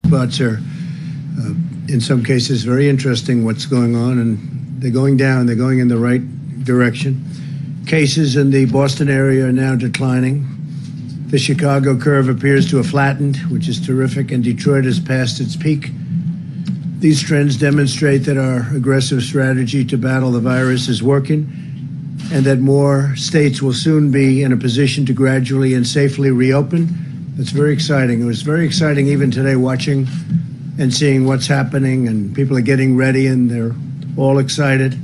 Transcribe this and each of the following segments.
spots are, in some cases, very interesting what's going on, and they're going down. They're going in the right direction. Cases in the Boston area are now declining. The Chicago curve appears to have flattened, which is terrific, and Detroit has passed its peak. These trends demonstrate that our aggressive strategy to battle the virus is working, and that more states will soon be in a position to gradually and safely reopen. That's very exciting. It was very exciting even today watching and seeing what's happening, and people are getting ready and they're all excited.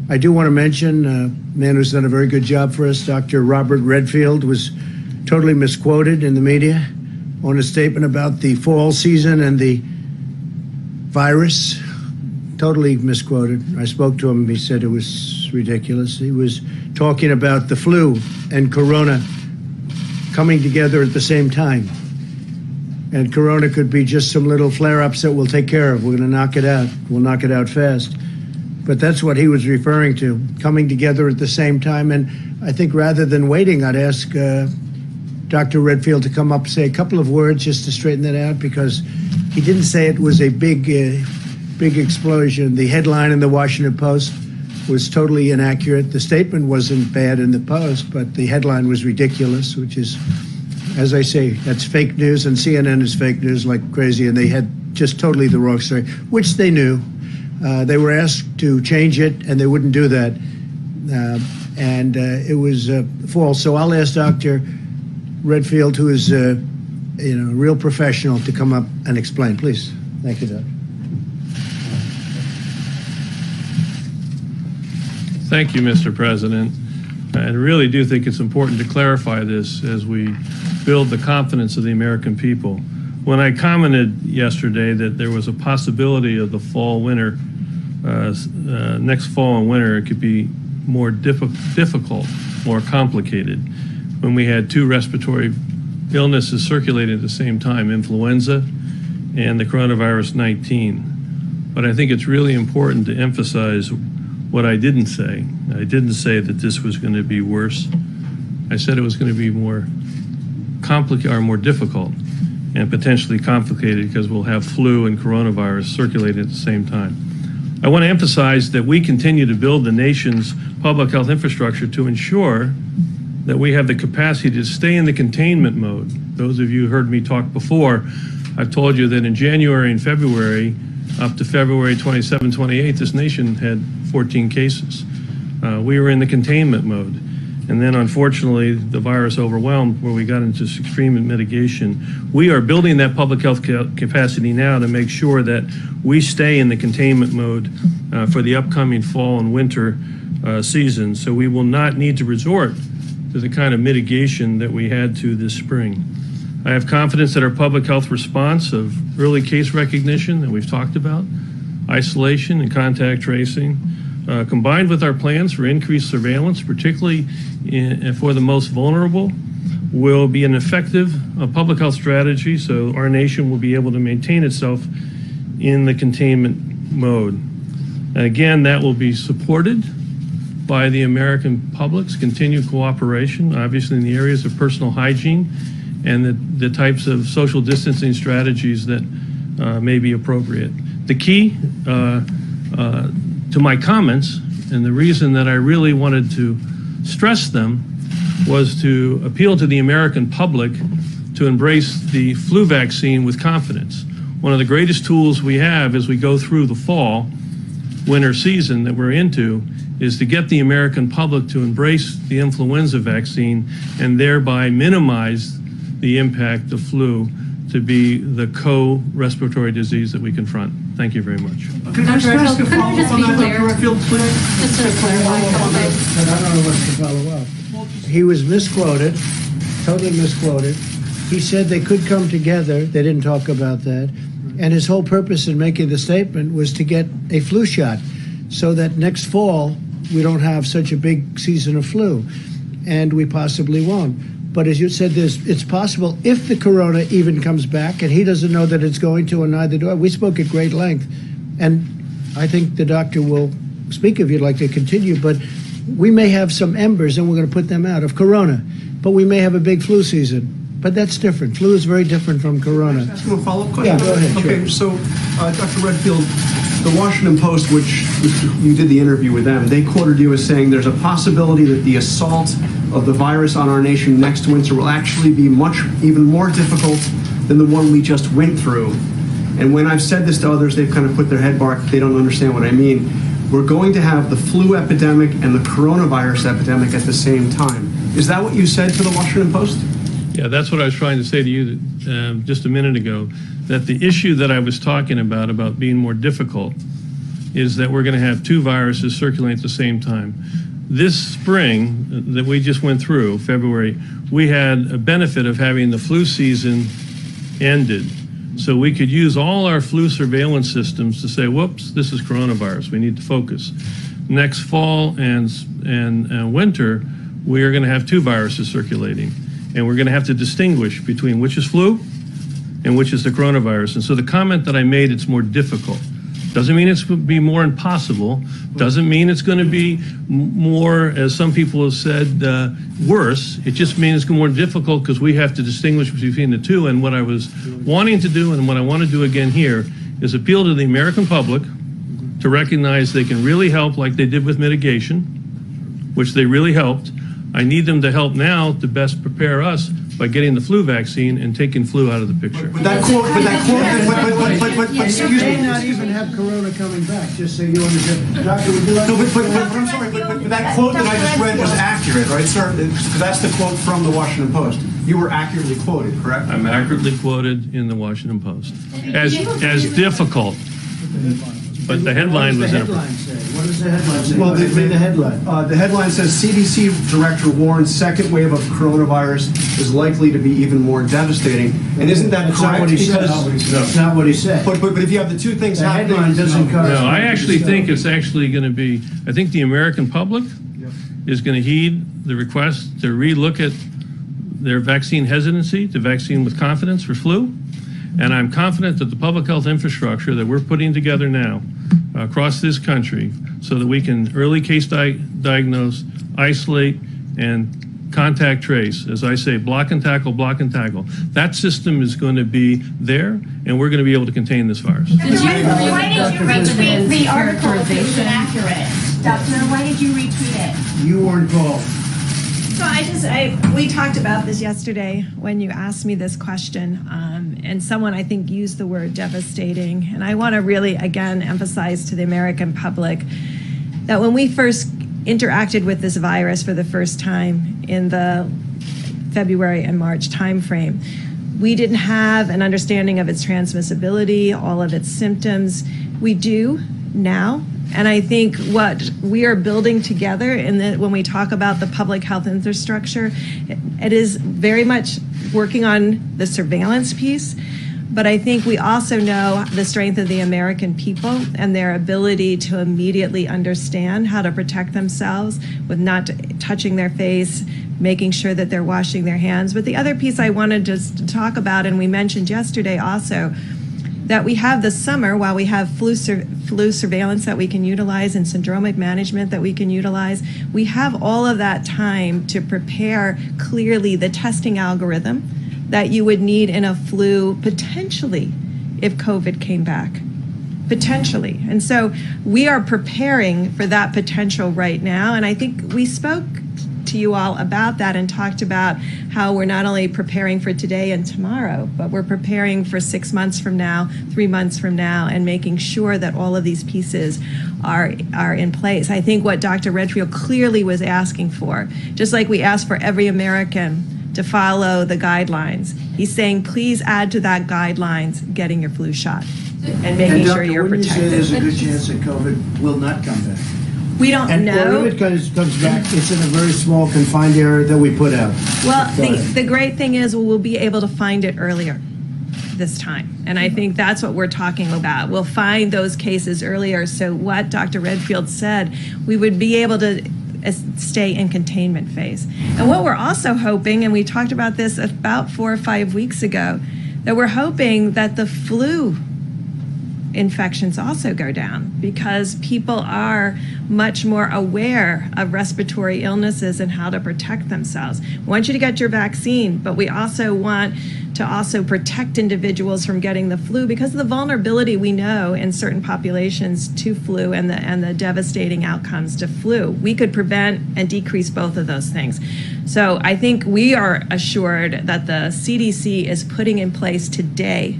I do want to mention a man who's done a very good job for us. Dr. Robert Redfield was totally misquoted in the media on a statement about the fall season and the virus. Totally misquoted. I spoke to him. He said it was ridiculous. He was talking about the flu and corona coming together at the same time. And corona could be just some little flare-ups that we'll take care of. We're going to knock it out. We'll knock it out fast. But that's what he was referring to, coming together at the same time. And I think rather than waiting, I'd ask Dr. Redfield to come up and say a couple of words just to straighten that out, because he didn't say it was a big explosion. The headline in the Washington Post was totally inaccurate. The statement wasn't bad in the Post, but the headline was ridiculous, which is, as I say, that's fake news, and CNN is fake news like crazy, and they had just totally the wrong story, which they knew. They were asked to change it, and they wouldn't do that, and it was false. So I'll ask Dr. Redfield, who is a real professional, to come up and explain, please. Thank you, Doc. Thank you, Mr. President. I really do think it's important to clarify this as we build the confidence of the American people. When I commented yesterday that there was a possibility of the fall-winter, next fall and winter, it could be more difficult, more complicated, when we had two respiratory illnesses circulating at the same time, influenza and the coronavirus 19. But I think it's really important to emphasize what I didn't say. I didn't say that this was going to be worse. I said it was going to be more complicated or more difficult and potentially complicated because we'll have flu and coronavirus circulating at the same time. I want to emphasize that we continue to build the nation's public health infrastructure to ensure that we have the capacity to stay in the containment mode. Those of you who heard me talk before, I've told you that in January and February, up to February 27, 28, this nation had 14 cases. We were in the containment mode. And then unfortunately, the virus overwhelmed where we got into extreme mitigation. We are building that public health capacity now to make sure that we stay in the containment mode for the upcoming fall and winter season. So we will not need to resort to the kind of mitigation that we had to this spring. I have confidence that our public health response of early case recognition that we've talked about, isolation and contact tracing, combined with our plans for increased surveillance, particularly for the most vulnerable, will be an effective public health strategy so our nation will be able to maintain itself in the containment mode. And again, that will be supported by the American public's continued cooperation, obviously in the areas of personal hygiene and the types of social distancing strategies that may be appropriate. The key to my comments, and the reason that I really wanted to stress them, was to appeal to the American public to embrace the flu vaccine with confidence. One of the greatest tools we have as we go through the fall, winter season that we're into is to get the American public to embrace the influenza vaccine and thereby minimize the impact of flu to be the co-respiratory disease that we confront. Thank you very much. Can I just be clear? Just to clarify a couple things. I don't know what to follow up. He was misquoted, totally misquoted. He said they could come together. They didn't talk about that. And his whole purpose in making the statement was to get a flu shot so that next fall we don't have such a big season of flu. And we possibly won't. But as you said, it's possible if the corona even comes back, and he doesn't know that it's going to, and neither do I. We spoke at great length. And I think the doctor will speak if you'd like to continue, but we may have some embers, and we're going to put them out, of corona. But we may have a big flu season. but that's different. Flu is very different from corona. Ask you a follow-up question? Yeah, go ahead. Okay, Sure. so Dr. Redfield, the Washington Post, which you did the interview with them, they quoted you as saying there's a possibility that the assault of the virus on our nation next winter will actually be even more difficult than the one we just went through. And when I've said this to others, they've kind of put their head back. They don't understand what I mean. We're going to have the flu epidemic and the coronavirus epidemic at the same time. Is that what you said to the Washington Post? Yeah, that's what I was trying to say to you just a minute ago, that the issue that I was talking about being more difficult, is that we're going to have two viruses circulating at the same time. This spring that we just went through, February, we had a benefit of having the flu season ended. So we could use all our flu surveillance systems to say, whoops, this is coronavirus, we need to focus. Next fall and winter, we are going to have two viruses circulating. And we're going to have to distinguish between which is flu and which is the coronavirus. And so the comment that I made, it's more difficult. Doesn't mean it's going to be more impossible. Doesn't mean it's going to be more, as some people have said, worse. It just means it's more difficult because we have to distinguish between the two. And what I was wanting to do, and what I want to do again here, is appeal to the American public to recognize they can really help like they did with mitigation, which they really helped. I need them to help now to best prepare us by getting the flu vaccine and taking flu out of the picture. But excuse You may me. not even have corona coming back, just so you understand. Doctor, would you like No, but I'm sorry, but that quote that I just read was accurate, right, sir? That's the quote from the Washington Post. You were accurately quoted, correct? I'm accurately quoted in the Washington Post as difficult. But the headline was inappropriate. What does the headline say? Well, Read the headline. The headline says CDC Director warns second wave of coronavirus is likely to be even more devastating. And isn't that That's correct? not what he said. That's not what he said. But if you have the two things The happening, headline doesn't cover. No, I actually think it's actually going to be, I think the American public is going to heed the request to relook at their vaccine hesitancy to vaccine with confidence for flu. And I'm confident that the public health infrastructure that we're putting together now across this country so that we can early case diagnose, isolate, and contact trace, as I say, block and tackle, that system is going to be there, and we're going to be able to contain this virus. Why did you retweet the article if it was inaccurate? Doctor, why did you retweet it? You weren't called. So we talked about this yesterday when you asked me this question, and someone I think used the word devastating. And I want to really, again, emphasize to the American public that when we first interacted with this virus for the first time in the February and March timeframe, we didn't have an understanding of its transmissibility, all of its symptoms. We do now. And I think what we are building together when we talk about the public health infrastructure, it is very much working on the surveillance piece. But I think we also know the strength of the American people and their ability to immediately understand how to protect themselves with not touching their face, making sure that they're washing their hands. But the other piece I wanted to talk about, and we mentioned yesterday also, that we have this summer, while we have flu surveillance that we can utilize and syndromic management that we can utilize, we have all of that time to prepare clearly the testing algorithm that you would need in a flu potentially if COVID came back. Potentially. And so we are preparing for that potential right now. And I think we spoke to you all about that and talked about how we're not only preparing for today and tomorrow, but we're preparing for 6 months from now, 3 months from now, and making sure that all of these pieces are in place. I think what Dr. Redfield clearly was asking for, just like we asked for every American to follow the guidelines, he's saying, please add to that guidelines getting your flu shot and making sure you're Wouldn't you say protected. there's a good chance that COVID will not come back? We don't Or know. if it comes back, it's in a very small confined area that we put out. Well, Go ahead. the great thing is we'll be able to find it earlier this time. And I think that's what we're talking about. We'll find those cases earlier. So what Dr. Redfield said, we would be able to stay in containment phase. And what we're also hoping, and we talked about this about 4 or 5 weeks ago, that we're hoping that the flu infections also go down because people are much more aware of respiratory illnesses and how to protect themselves. We want you to get your vaccine, but we also want to also protect individuals from getting the flu because of the vulnerability we know in certain populations to flu and the devastating outcomes to flu. We could prevent and decrease both of those things. So I think we are assured that the CDC is putting in place today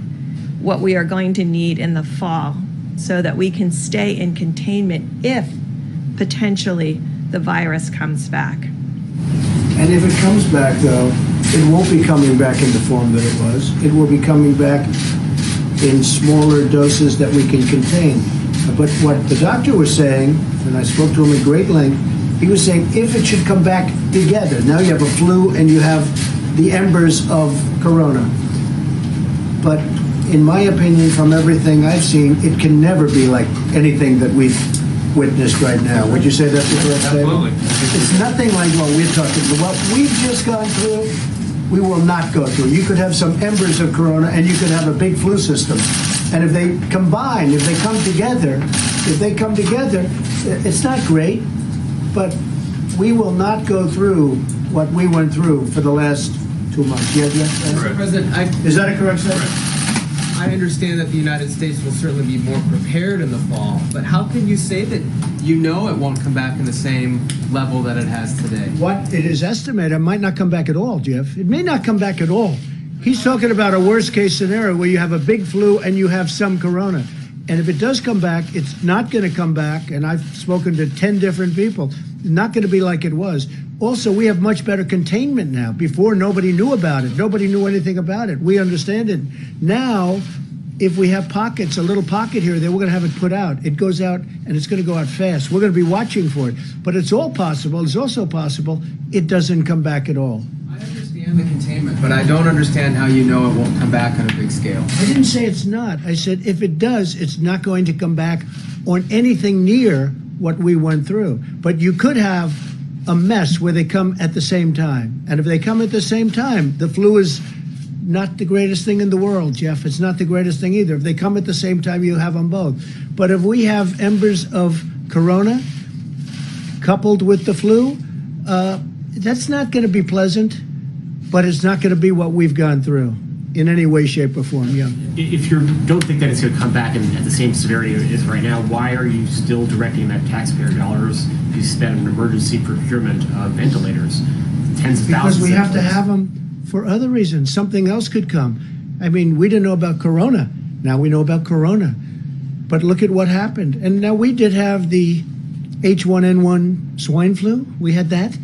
what we are going to need in the fall so that we can stay in containment if potentially the virus comes back. And if it comes back, though, it won't be coming back in the form that it was. It will be coming back in smaller doses that we can contain. But what the doctor was saying, and I spoke to him at great length, he was saying if it should come back together, now you have a flu and you have the embers of corona. But in my opinion, from everything I've seen, it can never be like anything that we've witnessed right now. Would you say that's the correct statement? Absolutely. It's nothing like what we're talking about. What we've just gone through, we will not go through. You could have some embers of corona and you could have a big flu system. And if they combine, if they come together, it's not great, but we will not go through what we went through for the last 2 months. Yeah. Mr. President, Is that a correct statement? I understand that the United States will certainly be more prepared in the fall, but how can you say that you know it won't come back in the same level that it has today? What it is estimated, it might not come back at all, Jeff. It may not come back at all. He's talking about a worst case scenario where you have a big flu and you have some corona. And if it does come back, it's not going to come back. And I've spoken to 10 different people. It's not going to be like it was. Also, we have much better containment now. Before, nobody knew about it. Nobody knew anything about it. We understand it. Now, if we have pockets, a little pocket here, then we're going to have it put out. It goes out, and it's going to go out fast. We're going to be watching for it. But it's all possible. It's also possible it doesn't come back at all. I understand the containment, but I don't understand how you know it won't come back on a big scale. I didn't say it's not. I said if it does, it's not going to come back on anything near what we went through. But you could have a mess where they come at the same time. And if they come at the same time, the flu is not the greatest thing in the world, Jeff. It's not the greatest thing either. If they come at the same time, you have them both. But if we have embers of corona coupled with the flu, that's not going to be pleasant, but it's not going to be what we've gone through in any way, shape, or form. Yeah. If you don't think that it's going to come back at the same severity it is right now, why are you still directing that taxpayer dollars to spend on emergency procurement of ventilators? Tens of thousands. Because we have to have them for other reasons. Something else could come. I mean, we didn't know about corona. Now we know about corona. But look at what happened. And now we did have the H1N1 swine flu. We had that.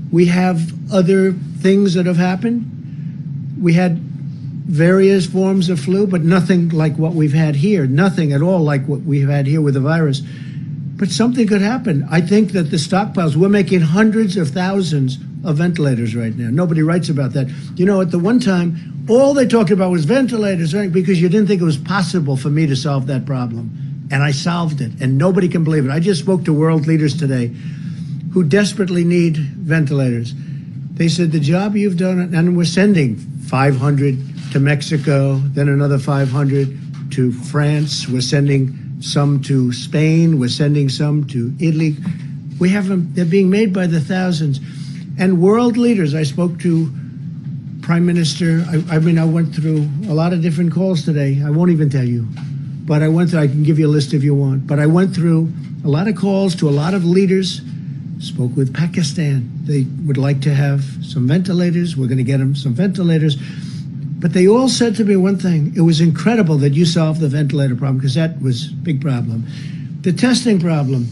We have other things that have happened. We had various forms of flu, but nothing like what we've had here. Nothing at all like what we've had here with the virus. But something could happen. I think that the stockpiles, we're making hundreds of thousands of ventilators right now. Nobody writes about that. You know, at the one time, all they talked about was ventilators, right? Because you didn't think it was possible for me to solve that problem. And I solved it, and nobody can believe it. I just spoke to world leaders today who desperately need ventilators. They said, the job you've done, and we're sending 500 to Mexico, then another 500 to France. We're sending some to Spain. We're sending some to Italy. We have them, they're being made by the thousands. And world leaders, I spoke to Prime Minister, I went through a lot of different calls today. I won't even tell you, but I can give you a list if you want. But I went through a lot of calls to a lot of leaders, spoke with Pakistan. They would like to have some ventilators. We're going to get them some ventilators. But they all said to me one thing: it was incredible that you solved the ventilator problem, because that was a big problem. The testing problem,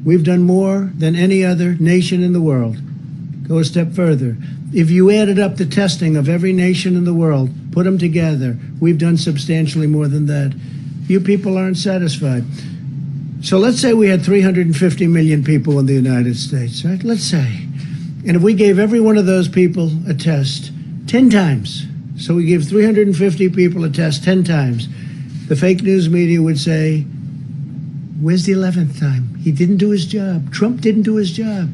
we've done more than any other nation in the world. Go a step further. If you added up the testing of every nation in the world, put them together, we've done substantially more than that. You people aren't satisfied. So let's say we had 350 million people in the United States, right? Let's say. And if we gave every one of those people a test 10 times, so we give 350 people a test 10 times, the fake news media would say, where's the 11th time? He didn't do his job. Trump didn't do his job.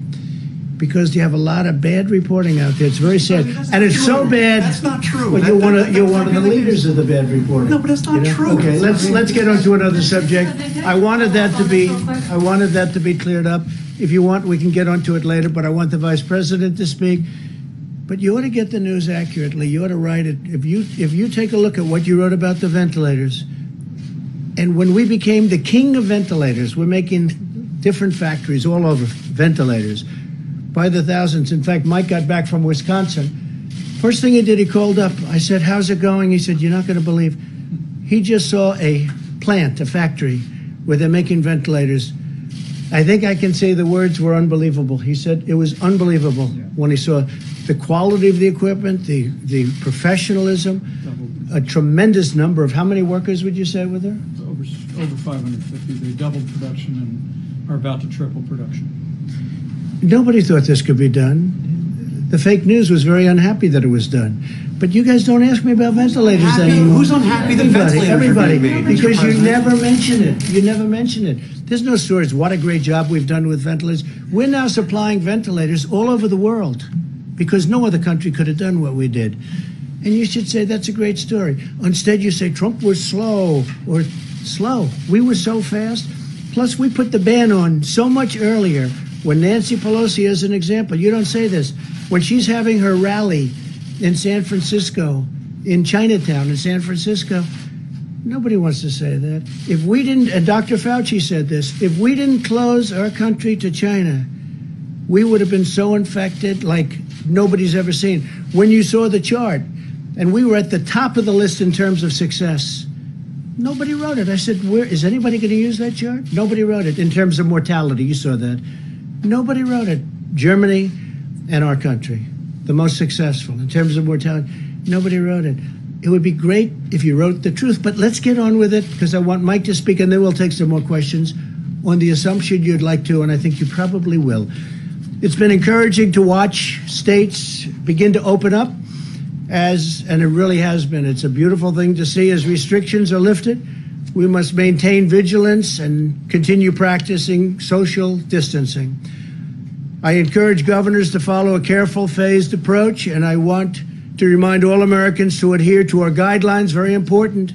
because you have a lot of bad reporting out there. It's very sad, and it's so bad. That's not true. Well, you're one of the leaders of the bad reporting. No, but that's not true. Okay, let's get on to another subject. I wanted that to be cleared up. If you want, we can get onto it later. But I want the Vice President to speak. But you ought to get the news accurately. You ought to write it. If you take a look at what you wrote about the ventilators, and when we became the king of ventilators, we're making different factories all over ventilators by the thousands. In fact, Mike got back from Wisconsin. First thing he did, he called up. I said, "How's it going?" He said, "You're not going to believe." He just saw a plant, a factory, where they're making ventilators. I think I can say the words were unbelievable. He said it was unbelievable when he saw the quality of the equipment, the professionalism, a tremendous number of, how many workers would you say were there? Over 550. They doubled production and are about to triple production. Nobody thought this could be done. The fake news was very unhappy that it was done. But you guys don't ask me about ventilators anymore. Who's unhappy that ventilators Everybody, are being made, Mr. because you President? never mention it. You never mention it. There's no stories. What a great job we've done with ventilators. We're now supplying ventilators all over the world because no other country could have done what we did. And you should say that's a great story. Instead, you say Trump was slow or slow. We were so fast. Plus, we put the ban on so much earlier. When Nancy Pelosi, as an example, you don't say this, when she's having her rally in San Francisco, in Chinatown, in San Francisco, nobody wants to say that. If we didn't, and Dr. Fauci said this, if we didn't close our country to China, we would have been so infected like nobody's ever seen. When you saw the chart, and we were at the top of the list in terms of success, nobody wrote it. I said, "Where is anybody going to use that chart?" Nobody wrote it. In terms of mortality, you saw that. Nobody wrote it. Germany and our country, the most successful in terms of mortality. Nobody wrote it. It would be great if you wrote the truth, but let's get on with it because I want Mike to speak, and then we'll take some more questions on the assumption you'd like to, and I think you probably will. It's been encouraging to watch states begin to open up, and it really has been. It's a beautiful thing to see as restrictions are lifted. We must maintain vigilance and continue practicing social distancing. I encourage governors to follow a careful, phased approach, and I want to remind all Americans to adhere to our guidelines, very important.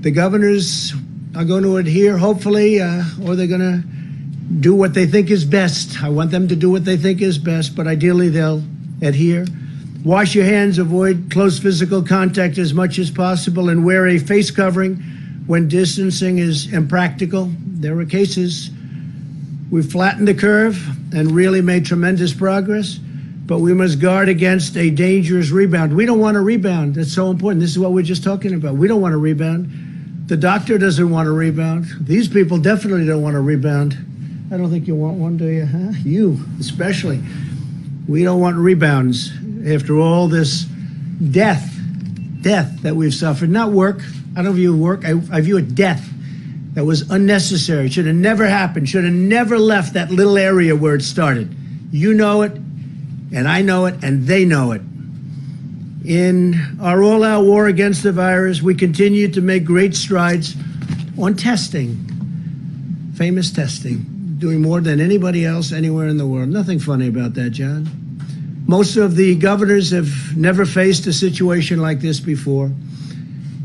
The governors are going to adhere, hopefully, or they're going to do what they think is best. I want them to do what they think is best, but ideally they'll adhere. Wash your hands, avoid close physical contact as much as possible, and wear a face covering when distancing is impractical. There are cases. We've flattened the curve and really made tremendous progress, but we must guard against a dangerous rebound. We don't want a rebound. That's so important. This is what we're just talking about. We don't want a rebound. The doctor doesn't want a rebound. These people definitely don't want a rebound. I don't think you want one, do you? Huh? You, especially. We don't want rebounds after all this death that we've suffered. Not work. I don't view work. I view it death that was unnecessary. Should have never happened. Should have never left that little area where it started. You know it, and I know it, and they know it. In our all-out war against the virus, we continue to make great strides on testing, famous testing, doing more than anybody else anywhere in the world. Nothing funny about that, John. Most of the governors have never faced a situation like this before,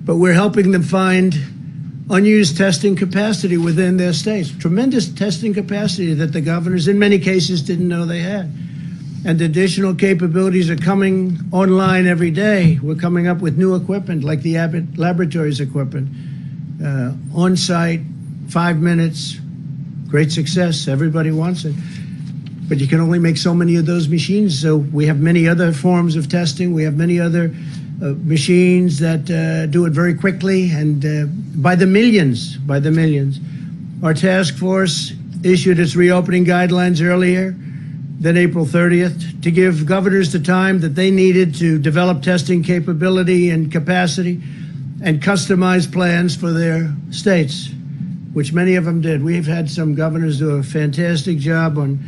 but we're helping them find unused testing capacity within their states. Tremendous testing capacity that the governors, in many cases, didn't know they had. And additional capabilities are coming online every day. We're coming up with new equipment, like the Abbott Laboratories equipment. On-site, 5 minutes, great success. Everybody wants it. But you can only make so many of those machines, so we have many other forms of testing. We have many other machines that do it very quickly and by the millions. Our task force issued its reopening guidelines earlier than April 30th to give governors the time that they needed to develop testing capability and capacity and customize plans for their states, which many of them did. We've had some governors do a fantastic job on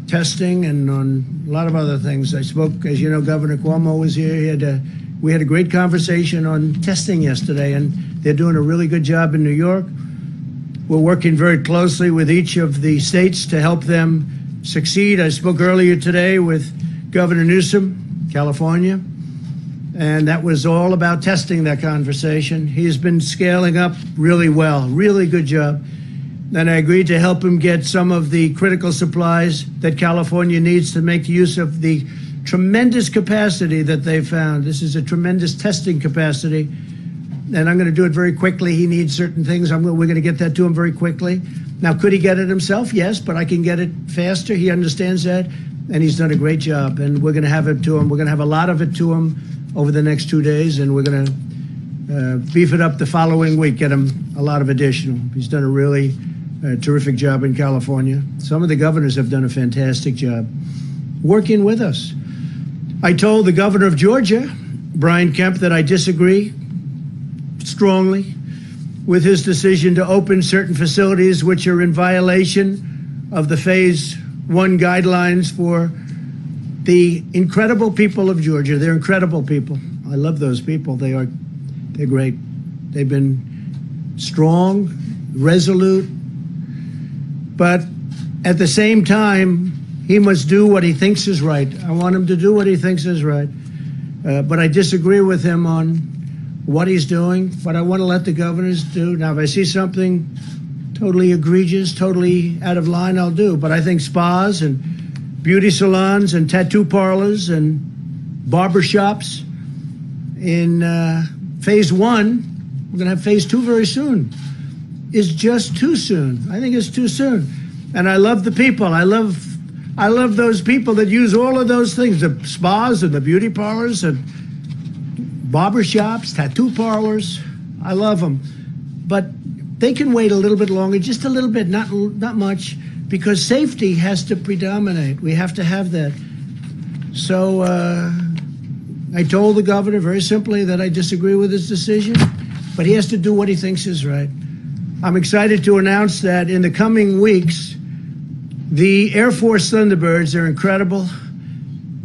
testing and on a lot of other things. I spoke, as you know, Governor Cuomo was here. We had a great conversation on testing yesterday, and they're doing a really good job in New York. We're working very closely with each of the states to help them succeed. I spoke earlier today with Governor Newsom, California, and that was all about testing that conversation. He's been scaling up really well, really good job. And I agreed to help him get some of the critical supplies that California needs to make use of the tremendous capacity that they found. This is a tremendous testing capacity, and I'm going to do it very quickly. He needs certain things. We're going to get that to him very quickly. Now, could he get it himself? Yes, but I can get it faster. He understands that, and he's done a great job, and we're going to have it to him. We're going to have a lot of it to him over the next 2 days, and we're going to beef it up the following week, get him a lot of additional. He's done a really terrific job in California. Some of the governors have done a fantastic job working with us. I told the governor of Georgia, Brian Kemp, that I disagree strongly with his decision to open certain facilities which are in violation of the Phase 1 guidelines for the incredible people of Georgia. They're incredible people. I love those people. They're great. They've been strong, resolute, but at the same time, he must do what he thinks is right. I want him to do what he thinks is right. But I disagree with him on what he's doing, what I want to let the governors do. Now, if I see something totally egregious, totally out of line, I'll do. But I think spas and beauty salons and tattoo parlors and barber shops in Phase 1, we're going to have Phase 2 very soon, is just too soon. I think it's too soon. And I love the people. I love those people that use all of those things, the spas and the beauty parlors and barber shops, tattoo parlors. I love them. But they can wait a little bit longer, just a little bit, not much, because safety has to predominate. We have to have that. So I told the governor very simply that I disagree with his decision, but he has to do what he thinks is right. I'm excited to announce that in the coming weeks, the Air Force Thunderbirds are incredible,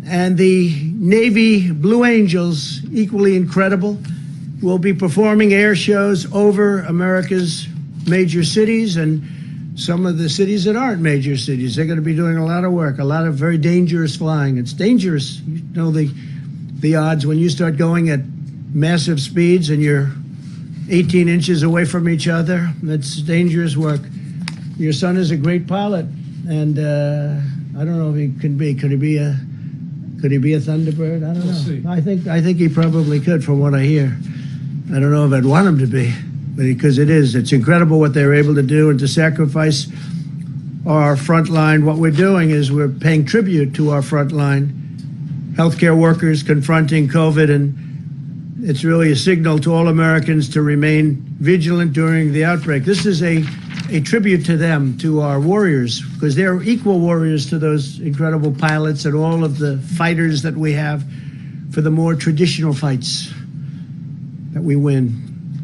and the Navy Blue Angels, equally incredible, will be performing air shows over America's major cities and some of the cities that aren't major cities. They're going to be doing a lot of work, a lot of very dangerous flying. It's dangerous. You know the odds when you start going at massive speeds and you're 18 inches away from each other. It's dangerous work. Your son is a great pilot, and I don't know if he can be. Could he be a Thunderbird? I don't know. We'll see. I think he probably could, from what I hear. I don't know if I'd want him to be, but because it's incredible what they're able to do, and to sacrifice our front line. What we're doing is we're paying tribute to our front line healthcare workers confronting COVID, and it's really a signal to all Americans to remain vigilant during the outbreak. This is a tribute to them, to our warriors, because they're equal warriors to those incredible pilots and all of the fighters that we have for the more traditional fights that we win,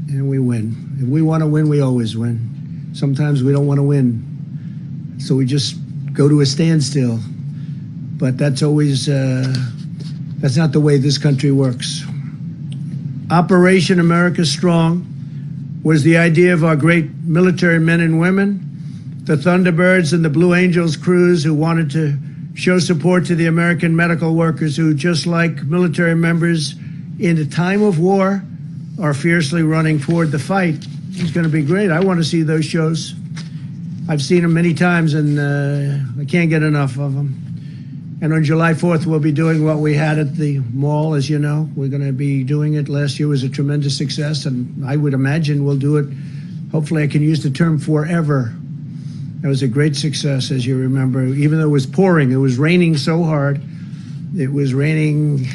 and we win. If we want to win, we always win. Sometimes we don't want to win, so we just go to a standstill. But that's always, that's not the way this country works. Operation America Strong was the idea of our great military men and women, the Thunderbirds and the Blue Angels crews, who wanted to show support to the American medical workers who, just like military members in a time of war, are fiercely running toward the fight. It's going to be great. I want to see those shows. I've seen them many times, and I can't get enough of them. And on July 4th, we'll be doing what we had at the mall, as you know. We're going to be doing it. Last year was a tremendous success, and I would imagine we'll do it. Hopefully, I can use the term forever. It was a great success, as you remember. Even though it was pouring, it was raining so hard. It was raining.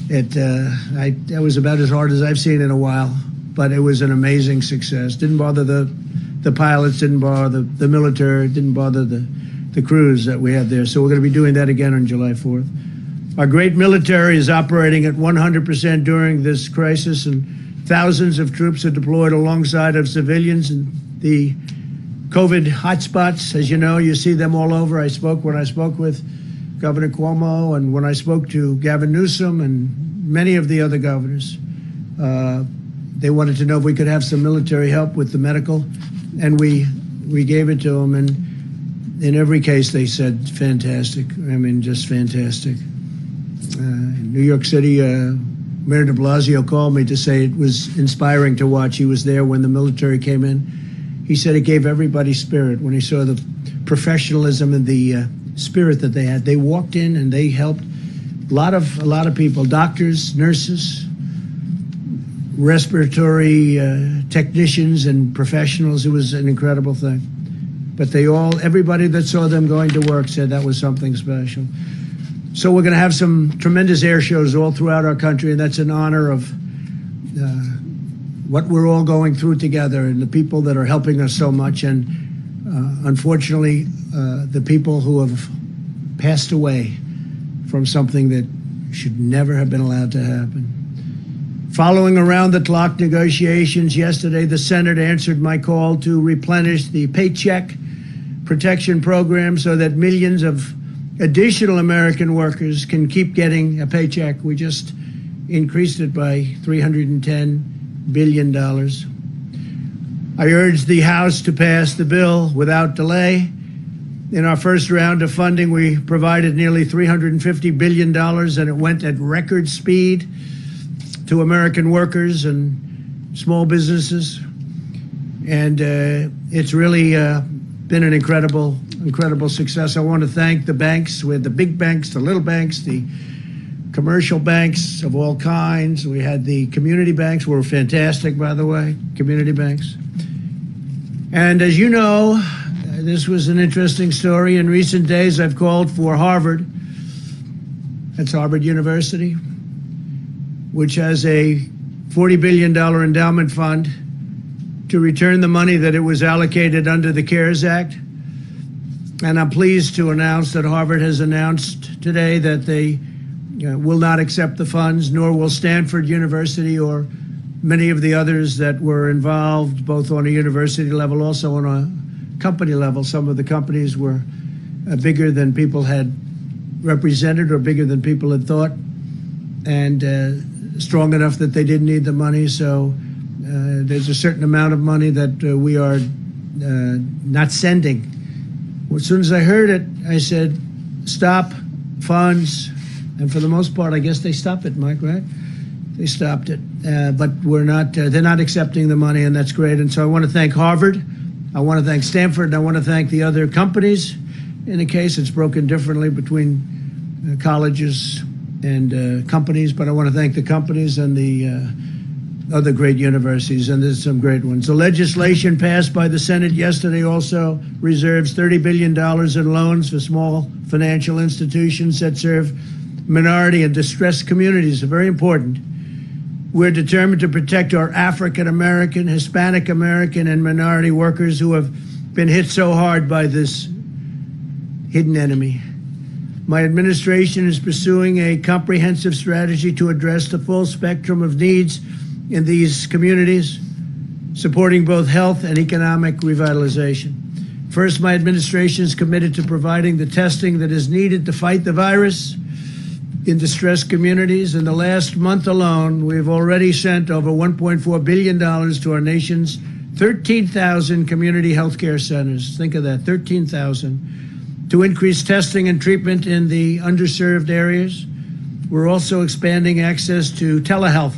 That was about as hard as I've seen in a while, but it was an amazing success. Didn't bother the pilots, didn't bother the military, didn't bother the crews that we had there. So we're going to be doing that again on July 4th. Our great military is operating at 100% during this crisis, and thousands of troops are deployed alongside of civilians in the COVID hotspots. As you know, you see them all over. When I spoke with Governor Cuomo, and when I spoke to Gavin Newsom and many of the other governors, they wanted to know if we could have some military help with the medical, and we gave it to them. And in every case, they said fantastic. I mean, just fantastic. In New York City, Mayor de Blasio called me to say it was inspiring to watch. He was there when the military came in. He said it gave everybody spirit when he saw the professionalism and the spirit that they had. They walked in and they helped a lot of people, doctors, nurses, respiratory technicians and professionals. It was an incredible thing. But everybody that saw them going to work said that was something special. So we're going to have some tremendous air shows all throughout our country, and that's in honor of what we're all going through together and the people that are helping us so much. And unfortunately, the people who have passed away from something that should never have been allowed to happen. Following around-the-clock negotiations yesterday, the Senate answered my call to replenish the Paycheck Protection Program so that millions of additional American workers can keep getting a paycheck. We just increased it by $310 billion. I urged the House to pass the bill without delay. In our first round of funding, we provided nearly $350 billion, and it went at record speed to American workers and small businesses. And it's really been an incredible success. I want to thank the banks. We had the big banks, the little banks, the commercial banks of all kinds. We had the community banks, were fantastic, by the way, community banks. And as you know, this was an interesting story. In recent days, I've called for Harvard, that's Harvard University, which has a $40 billion endowment fund, to return the money that it was allocated under the CARES Act. And I'm pleased to announce that Harvard has announced today that they will not accept the funds, nor will Stanford University or many of the others that were involved, both on a university level, also on a company level. Some of the companies were bigger than people had represented or bigger than people had thought, and strong enough that they didn't need the money. So there's a certain amount of money that we are not sending. As soon as I heard it, I said, stop funds. And for the most part, I guess they stopped it, Mike, right? They stopped it. But we're not, they're not accepting the money, and that's great. And so I want to thank Harvard. I want to thank Stanford, and I want to thank the other companies. In the case, it's broken differently between colleges and companies, but I want to thank the companies and the other great universities, and there's some great ones. The legislation passed by the Senate yesterday also reserves $30 billion in loans for small financial institutions that serve minority and distressed communities. Very important. We're determined to protect our African American, Hispanic American, and minority workers who have been hit so hard by this hidden enemy. My administration is pursuing a comprehensive strategy to address the full spectrum of needs in these communities, supporting both health and economic revitalization. First, my administration is committed to providing the testing that is needed to fight the virus in distressed communities. In the last month alone, we've already sent over $1.4 billion to our nation's 13,000 community healthcare centers. Think of that, 13,000, to increase testing and treatment in the underserved areas. We're also expanding access to telehealth.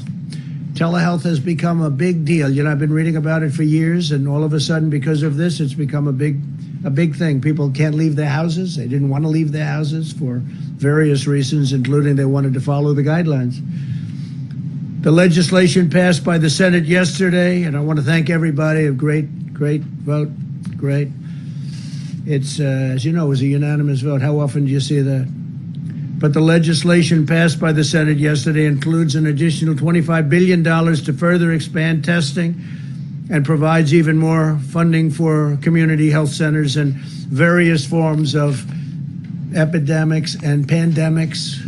Telehealth has become a big deal. You know, I've been reading about it for years, and all of a sudden, because of this, it's become a big thing. People can't leave their houses. They didn't want to leave their houses for various reasons, including they wanted to follow the guidelines. The legislation passed by the Senate yesterday, and I want to thank everybody. A great vote, great. It's, as you know, it was a unanimous vote. How often do you see that? But the legislation passed by the Senate yesterday includes an additional $25 billion to further expand testing and provides even more funding for community health centers and various forms of epidemics and pandemics.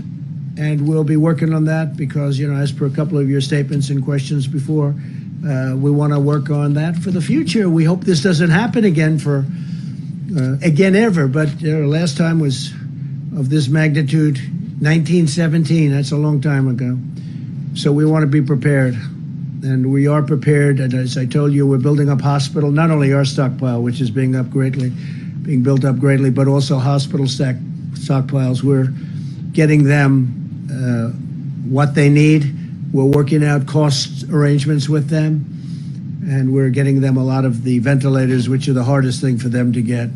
And we'll be working on that because, you know, as per a couple of your statements and questions before, we want to work on that for the future. We hope this doesn't happen again ever. But last time was of this magnitude, 1917. That's a long time ago. So we want to be prepared. And we are prepared. And as I told you, we're building up hospital, not only our stockpile, which is being up greatly, being built up greatly, but also hospital stockpiles. We're getting them what they need. We're working out cost arrangements with them, and we're getting them a lot of the ventilators, which are the hardest thing for them to get,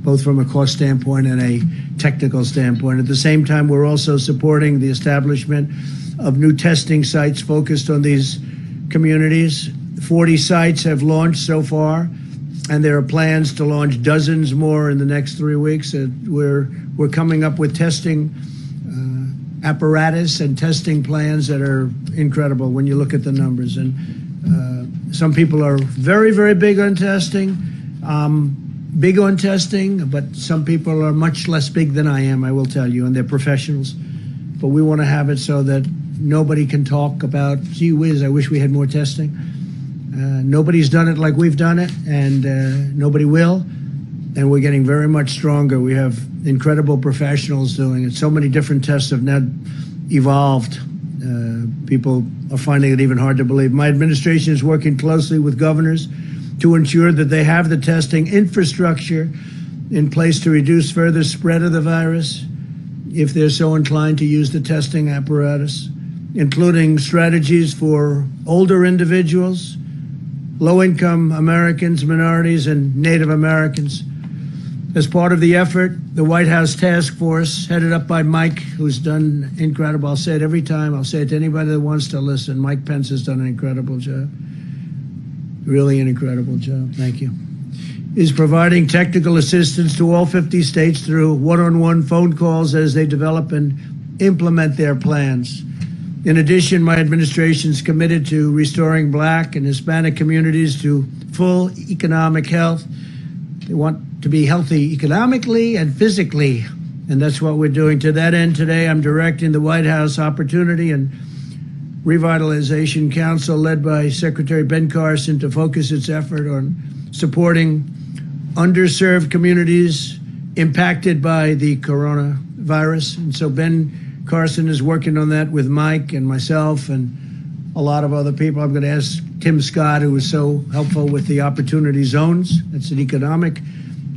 both from a cost standpoint and a technical standpoint. At the same time, we're also supporting the establishment of new testing sites focused on these communities. 40 sites have launched so far, and there are plans to launch dozens more in the next 3 weeks. We're coming up with testing apparatus and testing plans that are incredible when you look at the numbers. And some people are very, very big on testing, but some people are much less big than I am, I will tell you, and they're professionals. But we want to have it so that nobody can talk about, gee whiz, I wish we had more testing. Nobody's done it like we've done it, and nobody will. And we're getting very much stronger. We have incredible professionals doing it. So many different tests have now evolved. People are finding it even hard to believe. My administration is working closely with governors to ensure that they have the testing infrastructure in place to reduce further spread of the virus, if they're so inclined to use the testing apparatus, including strategies for older individuals, low-income Americans, minorities, and Native Americans. As part of the effort, the White House task force, headed up by Mike, who's done incredible. I'll say it every time. I'll say it to anybody that wants to listen. Mike Pence has done an incredible job. Really an incredible job. Thank you. Is providing technical assistance to all 50 states through one-on-one phone calls as they develop and implement their plans. In addition, my administration is committed to restoring Black and Hispanic communities to full economic health. They want to be healthy economically and physically, and that's what we're doing. To that end, today I'm directing the White House Opportunity and Revitalization Council, led by Secretary Ben Carson, to focus its effort on supporting underserved communities impacted by the coronavirus. And so Ben Carson is working on that with Mike and myself and a lot of other people. I'm going to ask Tim Scott, who was so helpful with the opportunity zones. That's an economic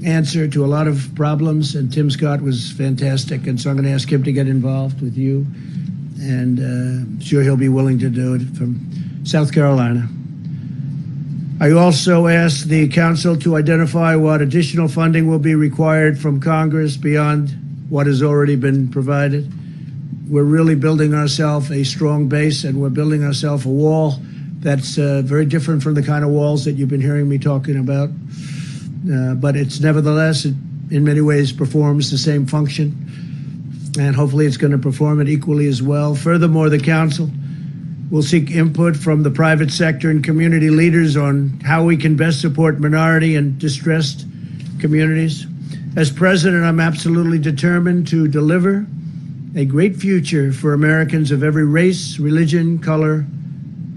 answer to a lot of problems, and Tim Scott was fantastic. And so I'm going to ask him to get involved with you, and I'm sure he'll be willing to do it from South Carolina. I also asked the council to identify what additional funding will be required from Congress beyond what has already been provided. We're really building ourselves a strong base, and we're building ourselves a wall that's very different from the kind of walls that you've been hearing me talking about. But it's nevertheless, it in many ways performs the same function, and hopefully it's going to perform it equally as well. Furthermore, the council will seek input from the private sector and community leaders on how we can best support minority and distressed communities. As president, I'm absolutely determined to deliver a great future for Americans of every race, religion, color,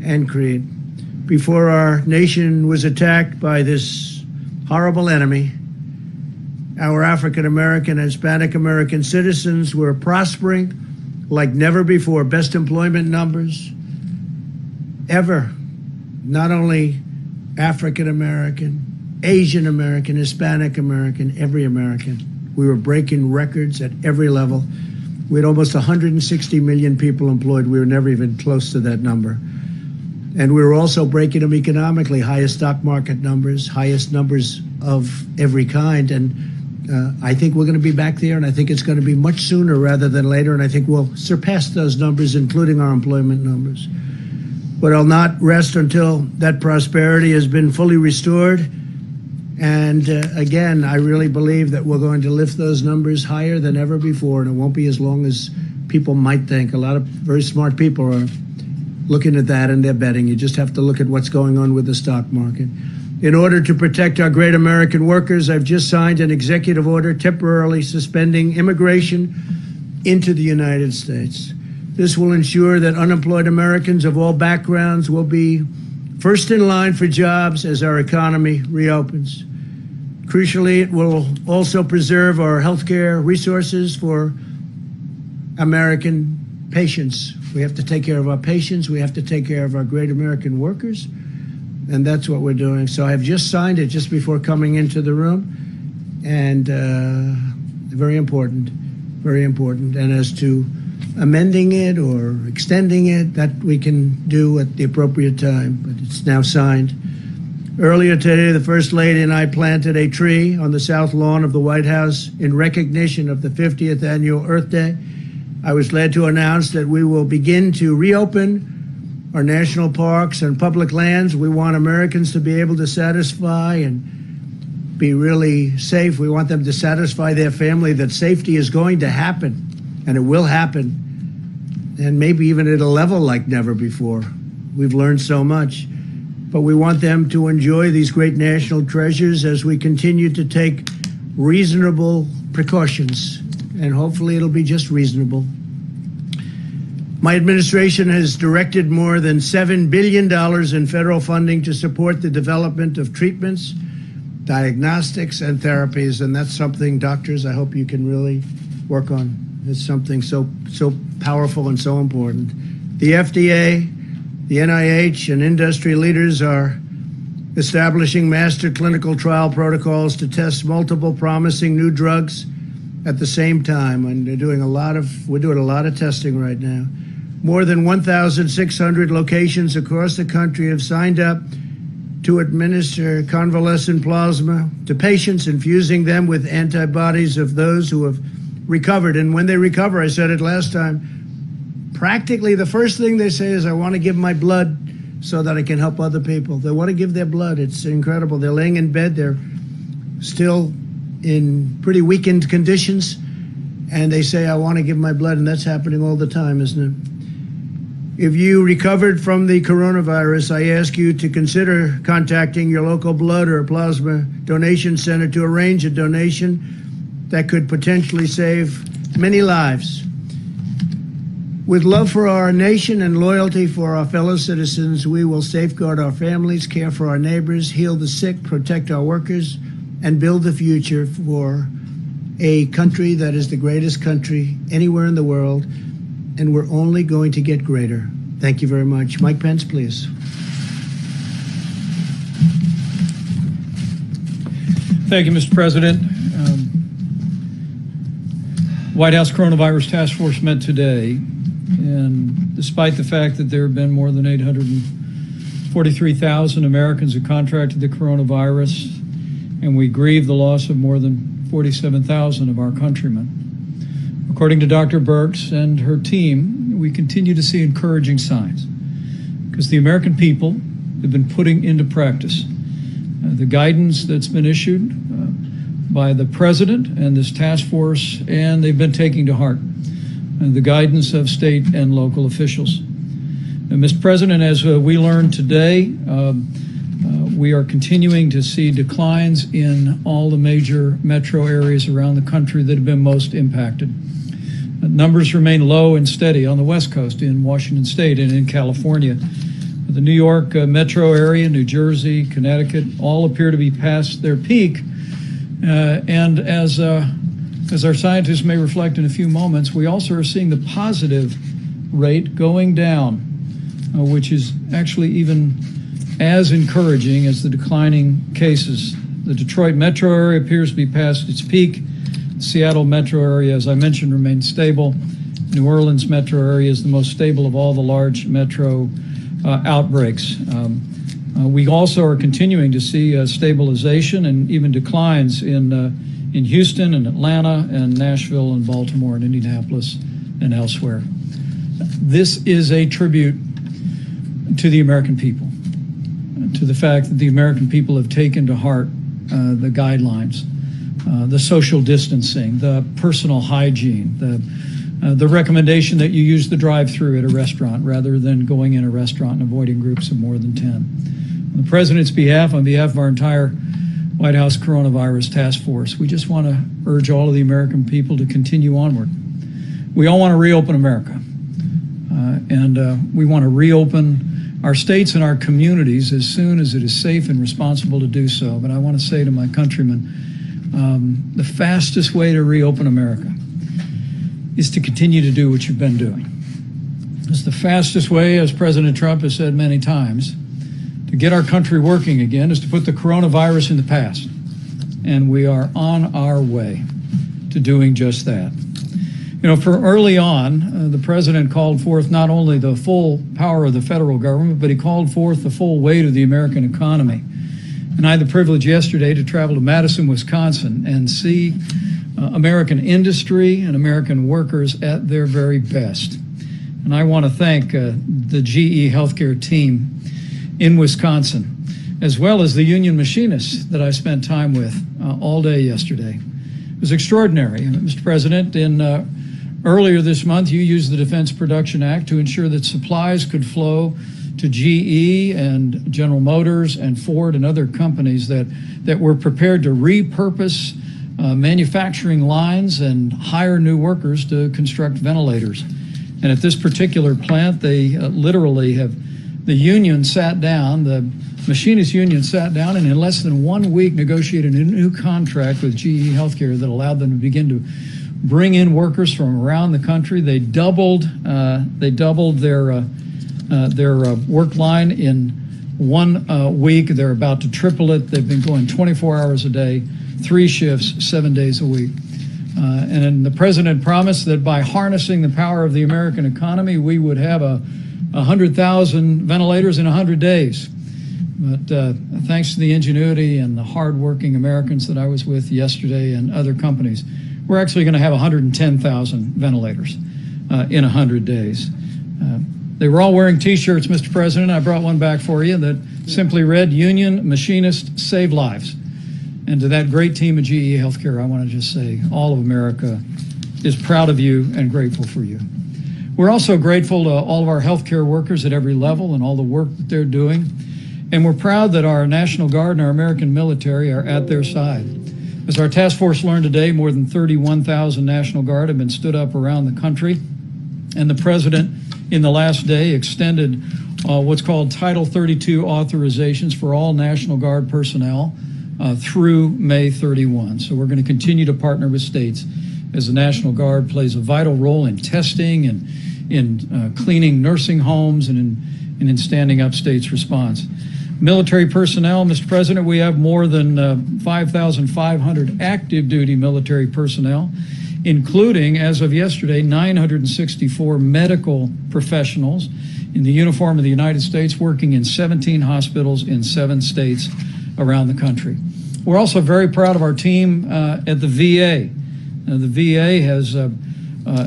and creed. Before our nation was attacked by this horrible enemy, our African American and Hispanic American citizens were prospering like never before. Best employment numbers ever. Not only African American, Asian American, Hispanic American, every American. We were breaking records at every level. We had almost 160 million people employed. We were never even close to that number. And we were also breaking them economically, highest stock market numbers, highest numbers of every kind. And I think we're going to be back there, and I think it's going to be much sooner rather than later, and I think we'll surpass those numbers, including our employment numbers. But I'll not rest until that prosperity has been fully restored. And again, I really believe that we're going to lift those numbers higher than ever before, and it won't be as long as people might think. A lot of very smart people are looking at that, and they're betting. You just have to look at what's going on with the stock market. In order to protect our great American workers, I've just signed an executive order temporarily suspending immigration into the United States. This will ensure that unemployed Americans of all backgrounds will be first in line for jobs as our economy reopens. Crucially, it will also preserve our healthcare resources for American patients. We have to take care of our patients. We have to take care of our great American workers. And that's what we're doing. So I've just signed it just before coming into the room. and very important, very important. And as to amending it or extending it, that we can do at the appropriate time, but it's now signed. Earlier today, the First Lady and I planted a tree on the south lawn of the White House in recognition of the 50th annual Earth Day. I was led to announce that we will begin to reopen our national parks and public lands. We want Americans to be able to satisfy and be really safe. We want them to satisfy their family that safety is going to happen, and it will happen, and maybe even at a level like never before. We've learned so much, but we want them to enjoy these great national treasures as we continue to take reasonable precautions, and hopefully it'll be just reasonable. My administration has directed more than $7 billion in federal funding to support the development of treatments, diagnostics, and therapies, and that's something, doctors, I hope you can really work on. It's something so powerful and so important. The FDA, the NIH, and industry leaders are establishing master clinical trial protocols to test multiple promising new drugs at the same time, and we're doing a lot of testing right now. More than 1,600 locations across the country have signed up to administer convalescent plasma to patients, infusing them with antibodies of those who have recovered. And when they recover, I said it last time, practically the first thing they say is, I want to give my blood so that I can help other people. They want to give their blood. It's incredible. They're laying in bed. They're still in pretty weakened conditions, and they say, I want to give my blood, and that's happening all the time, isn't it? If you recovered from the coronavirus, I ask you to consider contacting your local blood or plasma donation center to arrange a donation that could potentially save many lives. With love for our nation and loyalty for our fellow citizens, we will safeguard our families, care for our neighbors, heal the sick, protect our workers, and build the future for a country that is the greatest country anywhere in the world, and we're only going to get greater. Thank you very much. Mike Pence, please. Thank you, Mr. President. White House Coronavirus Task Force met today, and despite the fact that there have been more than 843,000 Americans who contracted the coronavirus, and we grieve the loss of more than 47,000 of our countrymen. According to Dr. Birx and her team, we continue to see encouraging signs because the American people have been putting into practice the guidance that's been issued by the President and this task force, and they've been taking to heart the guidance of state and local officials. And Mr. President, as we learned today, we are continuing to see declines in all the major metro areas around the country that have been most impacted. Numbers remain low and steady on the West Coast, in Washington State and in California. The New York metro area, New Jersey, Connecticut, all appear to be past their peak. And as our scientists may reflect in a few moments, we also are seeing the positive rate going down, which is actually even as encouraging as the declining cases. The Detroit metro area appears to be past its peak. The Seattle metro area, as I mentioned, remains stable. New Orleans metro area is the most stable of all the large metro outbreaks. We also are continuing to see stabilization and even declines in Houston and Atlanta and Nashville and Baltimore and Indianapolis and elsewhere. This is a tribute to the American people, to the fact that the American people have taken to heart the guidelines, the social distancing, the personal hygiene, the recommendation that you use the drive-through at a restaurant rather than going in a restaurant and avoiding groups of more than 10. On the President's behalf, on behalf of our entire White House Coronavirus Task Force, we just want to urge all of the American people to continue onward. We all want to reopen America, and we want to reopen our states and our communities as soon as it is safe and responsible to do so. But I want to say to my countrymen, the fastest way to reopen America is to continue to do what you've been doing. It's the fastest way, as President Trump has said many times, to get our country working again is to put the coronavirus in the past. and we are on our way to doing just that. You know, for early on, the president called forth not only the full power of the federal government, but he called forth the full weight of the American economy. And I had the privilege yesterday to travel to Madison, Wisconsin, and see American industry and American workers at their very best. And I want to thank the GE healthcare team in Wisconsin, as well as the union machinists that I spent time with all day yesterday. It was extraordinary. Mr. President, earlier this month, you used the Defense Production Act to ensure that supplies could flow to GE and General Motors and Ford and other companies that were prepared to repurpose manufacturing lines and hire new workers to construct ventilators. And at this particular plant, they literally have, the union sat down, the machinist union sat down, and in less than 1 week negotiated a new contract with GE Healthcare that allowed them to begin to bring in workers from around the country. They doubled their work line in 1 week. They're about to triple it. They've been going 24 hours a day, 3 shifts, 7 days a week. And then the president promised that by harnessing the power of the American economy, we would have 100,000 ventilators in 100 days. But thanks to the ingenuity and the hardworking Americans that I was with yesterday and other companies, we're actually going to have 110,000 ventilators in 100 days. They were all wearing T-shirts, Mr. President. I brought one back for you that simply read, "Union Machinists Save Lives." And to that great team at GE Healthcare, I want to just say all of America is proud of you and grateful for you. We're also grateful to all of our healthcare workers at every level and all the work that they're doing. And we're proud that our National Guard and our American military are at their side. As our task force learned today, more than 31,000 National Guard have been stood up around the country. And the president, in the last day, extended what's called Title 32 authorizations for all National Guard personnel through May 31. So we're going to continue to partner with states as the National Guard plays a vital role in testing and in cleaning nursing homes and in standing up states' response. Military personnel, Mr. President, we have more than 5,500 active duty military personnel, including, as of yesterday, 964 medical professionals in the uniform of the United States working in 17 hospitals in 7 states around the country. We're also very proud of our team at the VA. The VA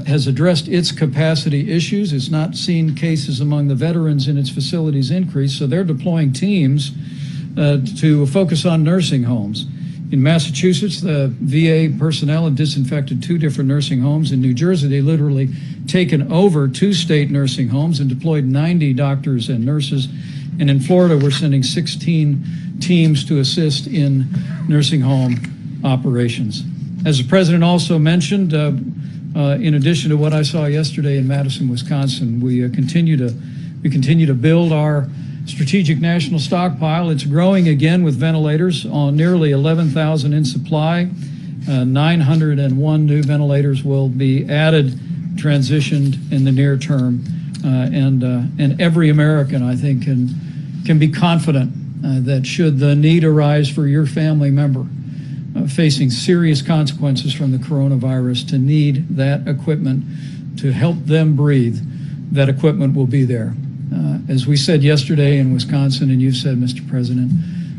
has addressed its capacity issues. It's not seen cases among the veterans in its facilities increase, so they're deploying teams to focus on nursing homes. In Massachusetts, the VA personnel have disinfected 2 different nursing homes. In New Jersey, they literally taken over 2 state nursing homes and deployed 90 doctors and nurses. And in Florida, we're sending 16 teams to assist in nursing home operations. As the president also mentioned, in addition to what I saw yesterday in Madison, Wisconsin, we continue to build our strategic national stockpile. It's growing again with ventilators, on nearly 11,000 in supply. 901 new ventilators will be added, transitioned in the near term, and every American, I think, can be confident that should the need arise for your family member facing serious consequences from the coronavirus to need that equipment to help them breathe, that equipment will be there. As we said yesterday in Wisconsin, and you've said, Mr. President,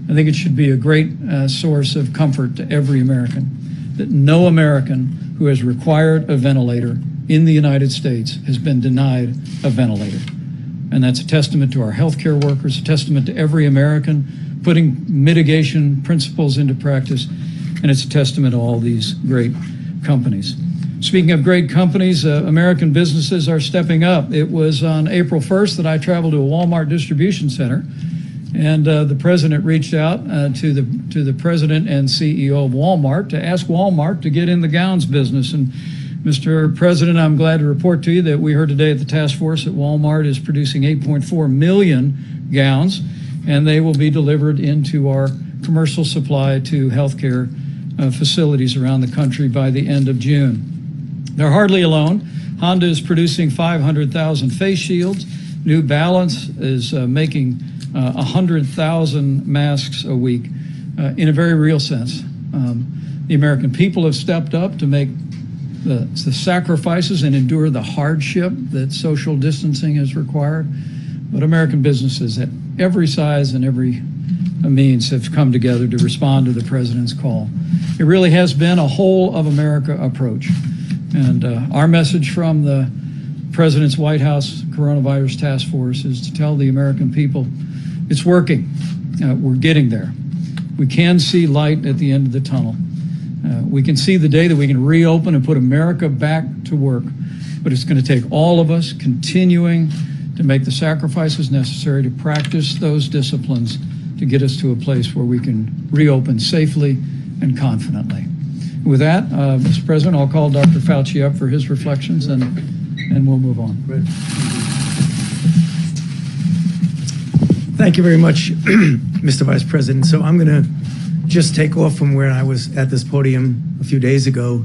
I think it should be a great source of comfort to every American that no American who has required a ventilator in the United States has been denied a ventilator. And that's a testament to our healthcare workers, a testament to every American putting mitigation principles into practice, and it's a testament to all these great companies. Speaking of great companies, American businesses are stepping up. It was on April 1st that I traveled to a Walmart distribution center, and the president reached out to the president and CEO of Walmart to ask Walmart to get in the gowns business. And Mr. President, I'm glad to report to you that we heard today at the task force that Walmart is producing 8.4 million gowns, and they will be delivered into our commercial supply to healthcare facilities around the country by the end of June. They're hardly alone. Honda is producing 500,000 face shields. New Balance is making 100,000 masks a week. In a very real sense, The American people have stepped up to make the sacrifices and endure the hardship that social distancing has required. But American businesses at every size and every means have come together to respond to the president's call. It really has been a whole of America approach. And our message from the president's White House coronavirus task force is to tell the American people it's working. We're getting there. We can see light at the end of the tunnel. We can see the day that we can reopen and put America back to work. But it's going to take all of us continuing to make the sacrifices necessary to practice those disciplines to get us to a place where we can reopen safely and confidently. With that, Mr. President, I'll call Dr. Fauci up for his reflections, and we'll move on. Thank you very much, Mr. Vice President. So I'm going to just take off from where I was at this podium a few days ago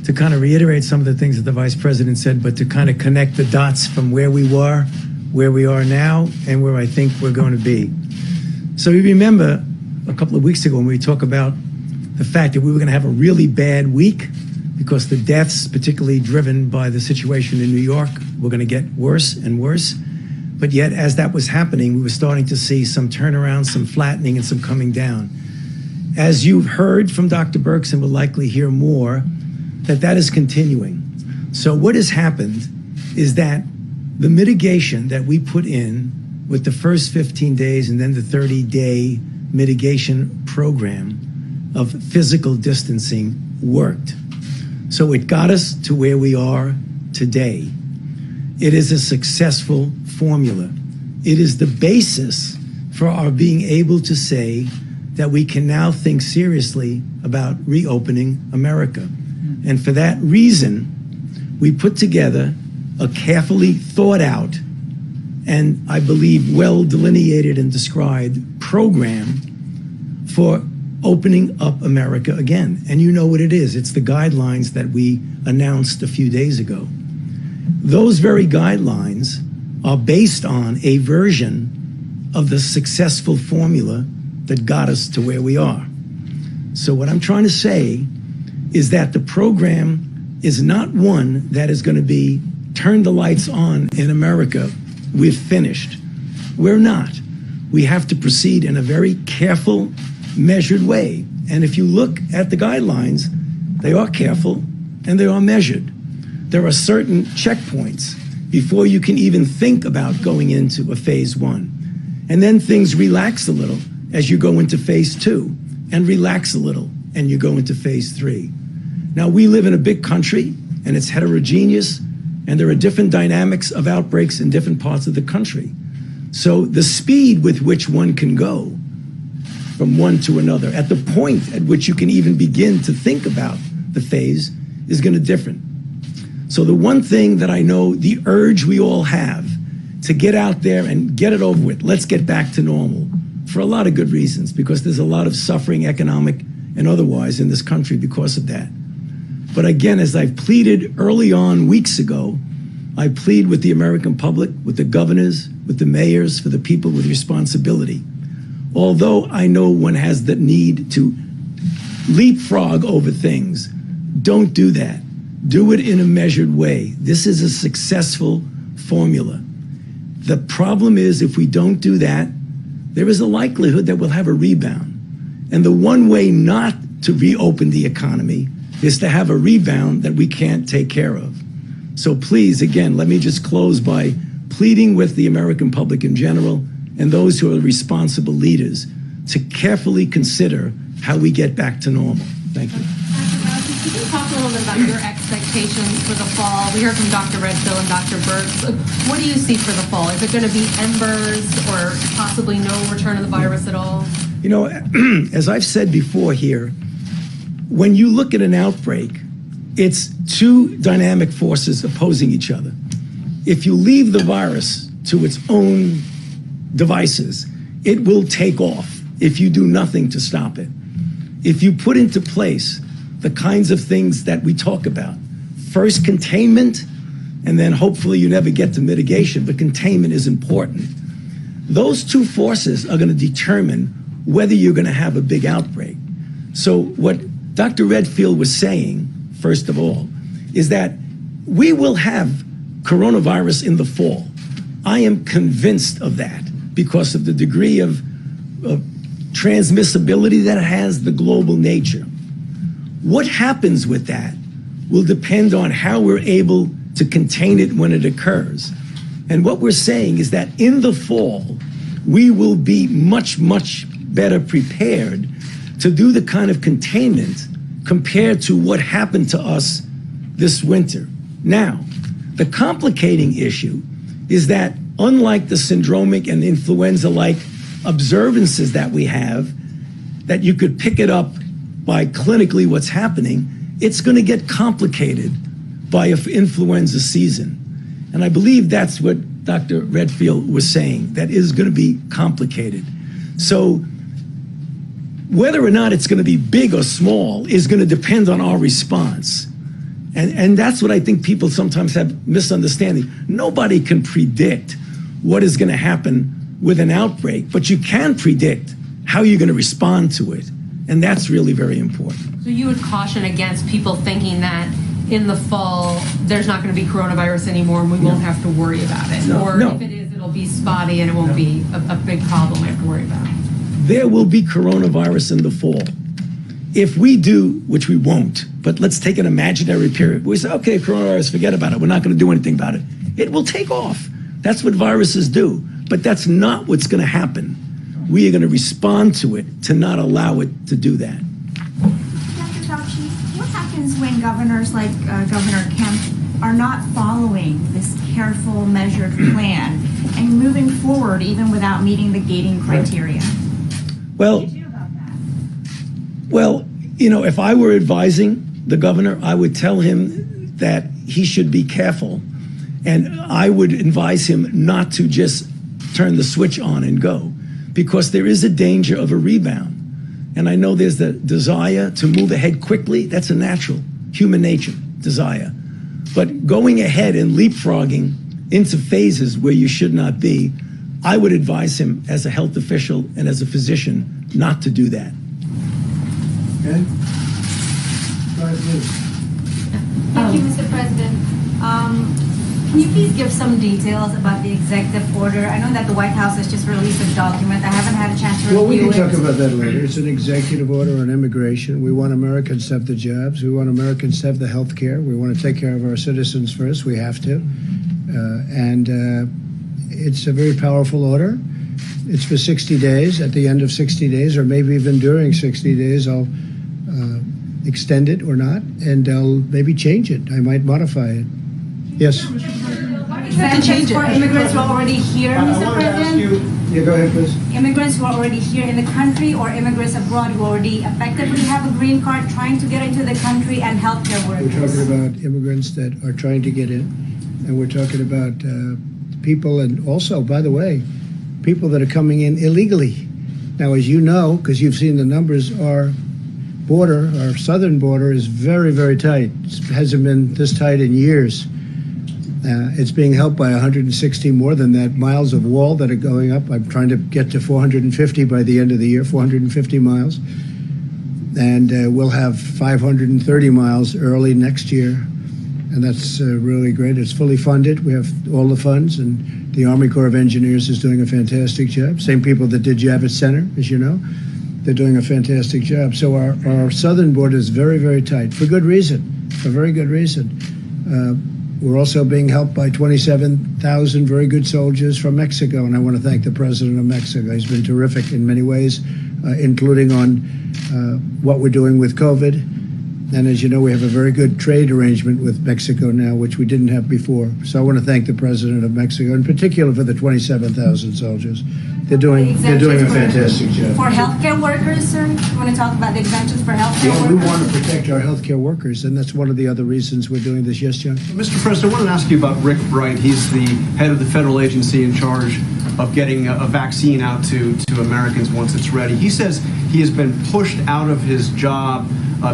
to kind of reiterate some of the things that the Vice President said, but to kind of connect the dots from where we were, where we are now, and where I think we're going to be. So you remember a couple of weeks ago when we talked about the fact that we were going to have a really bad week because the deaths, particularly driven by the situation in New York, were going to get worse and worse. But yet, as that was happening, we were starting to see some turnaround, some flattening, and some coming down. As you've heard from Dr. Birx and will likely hear more, that is continuing. So what has happened is that the mitigation that we put in with the first 15 days and then the 30-day mitigation program of physical distancing worked. So it got us to where we are today. It is a successful formula. It is the basis for our being able to say that we can now think seriously about reopening America. And for that reason, we put together a carefully thought out and I believe well delineated and described program for opening up America again. And you know what it is. It's the guidelines that we announced a few days ago. Those very guidelines are based on a version of the successful formula that got us to where we are. So what I'm trying to say is that the program is not one that is going to be turn the lights on in America, we're finished. We're not. We have to proceed in a very careful, measured way. And if you look at the guidelines, they are careful and they are measured. There are certain checkpoints before you can even think about going into a phase one. And then things relax a little as you go into phase two, and relax a little and you go into phase three. Now, we live in a big country and it's heterogeneous, and there are different dynamics of outbreaks in different parts of the country. So the speed with which one can go from one to another, at the point at which you can even begin to think about the phase, is going to differ. So the one thing that I know, the urge we all have to get out there and get it over with, let's get back to normal, for a lot of good reasons, because there's a lot of suffering, economic and otherwise, in this country because of that. But again, as I've pleaded early on weeks ago, I plead with the American public, with the governors, with the mayors, for the people with responsibility. Although I know one has the need to leapfrog over things, don't do that. Do it in a measured way. This is a successful formula. The problem is, if we don't do that, there is a likelihood that we'll have a rebound. And the one way not to reopen the economy is to have a rebound that we can't take care of. So please, again, let me just close by pleading with the American public in general and those who are responsible leaders to carefully consider how we get back to normal. Thank you. Can you talk a little bit about your expectations for the fall? We heard from Dr. Redfield and Dr. Birx. What do you see for the fall? Is it going to be embers or possibly no return of the virus at all? You know, as I've said before here, when you look at an outbreak, it's two dynamic forces opposing each other. If you leave the virus to its own devices, it will take off if you do nothing to stop it. If you put into place the kinds of things that we talk about, first containment, and then hopefully you never get to mitigation, but containment is important. Those two forces are going to determine whether you're going to have a big outbreak. So what Dr. Redfield was saying, first of all, is that we will have coronavirus in the fall. I am convinced of that because of the degree of transmissibility that it has, the global nature. What happens with that will depend on how we're able to contain it when it occurs. And what we're saying is that in the fall, we will be much, much better prepared to do the kind of containment compared to what happened to us this winter. Now, the complicating issue is that unlike the syndromic and influenza-like observances that we have, that you could pick it up by clinically what's happening, it's going to get complicated by an influenza season. And I believe that's what Dr. Redfield was saying, that is going to be complicated. So whether or not it's going to be big or small is going to depend on our response. And that's what I think people sometimes have misunderstanding. Nobody can predict what is going to happen with an outbreak, but you can predict how you're going to respond to it. And that's really very important. So you would caution against people thinking that in the fall there's not going to be coronavirus anymore and we won't have to worry about it. Or if it is, it'll be spotty and it won't be a big problem we have to worry about. There will be coronavirus in the fall. If we do, which we won't, but let's take an imaginary period. We say, okay, coronavirus, forget about it. We're not going to do anything about it. It will take off. That's what viruses do. But that's not what's going to happen. We are going to respond to it to not allow it to do that. Dr. Fauci, what happens when governors like Governor Kemp are not following this careful, measured plan and moving forward even without meeting the gating criteria? Well, What do you do about that? Well, you know, if I were advising the governor, I would tell him that he should be careful. And I would advise him not to just turn the switch on and go, because there is a danger of a rebound. And I know there's the desire to move ahead quickly. That's a natural human nature desire. But going ahead and leapfrogging into phases where you should not be, I would advise him as a health official and as a physician not to do that. Okay? Go ahead, please. Thank you, Mr. President. Can you please give some details about the executive order? I know that the White House has just released a document. I haven't had a chance to review it. Well, we can talk about that later. It's an executive order on immigration. We want Americans to have the jobs. We want Americans to have the health care. We want to take care of our citizens first. We have to. It's a very powerful order. It's for 60 days. At the end of 60 days, or maybe even during 60 days, I'll extend it or not, and I'll maybe change it. I might modify it. Yes? Exemptions for immigrants who are already here, Mr. President? Yeah, go ahead, please. Immigrants who are already here in the country or immigrants abroad who already effectively have a green card trying to get into the country, and healthcare workers. We're talking about immigrants that are trying to get in, and we're talking about people, and also, by the way, people that are coming in illegally. Now, as you know, because you've seen the numbers, our border, our southern border, is very, very tight. It hasn't been this tight in years. It's being helped by 160 more than that miles of wall that are going up. I'm trying to get to 450 by the end of the year, 450 miles. And we'll have 530 miles early next year. And that's really great. It's fully funded. We have all the funds, and the Army Corps of Engineers is doing a fantastic job. Same people that did Javits Center, as you know. They're doing a fantastic job. So our southern border is very, very tight, for good reason, for very good reason. We're also being helped by 27,000 very good soldiers from Mexico, and I want to thank the president of Mexico. He's been terrific in many ways, including on what we're doing with COVID. And as you know, we have a very good trade arrangement with Mexico now, which we didn't have before. So I want to thank the president of Mexico, in particular for the 27,000 soldiers. They're doing a fantastic job. For healthcare workers, sir? You want to talk about the exemptions for healthcare Yeah, workers? we want to protect our healthcare workers, and that's one of the other reasons we're doing this. Yes, John? Mr. President, I want to ask you about Rick Bright. He's the head of the federal agency in charge of getting a vaccine out to Americans once it's ready. He says he has been pushed out of his job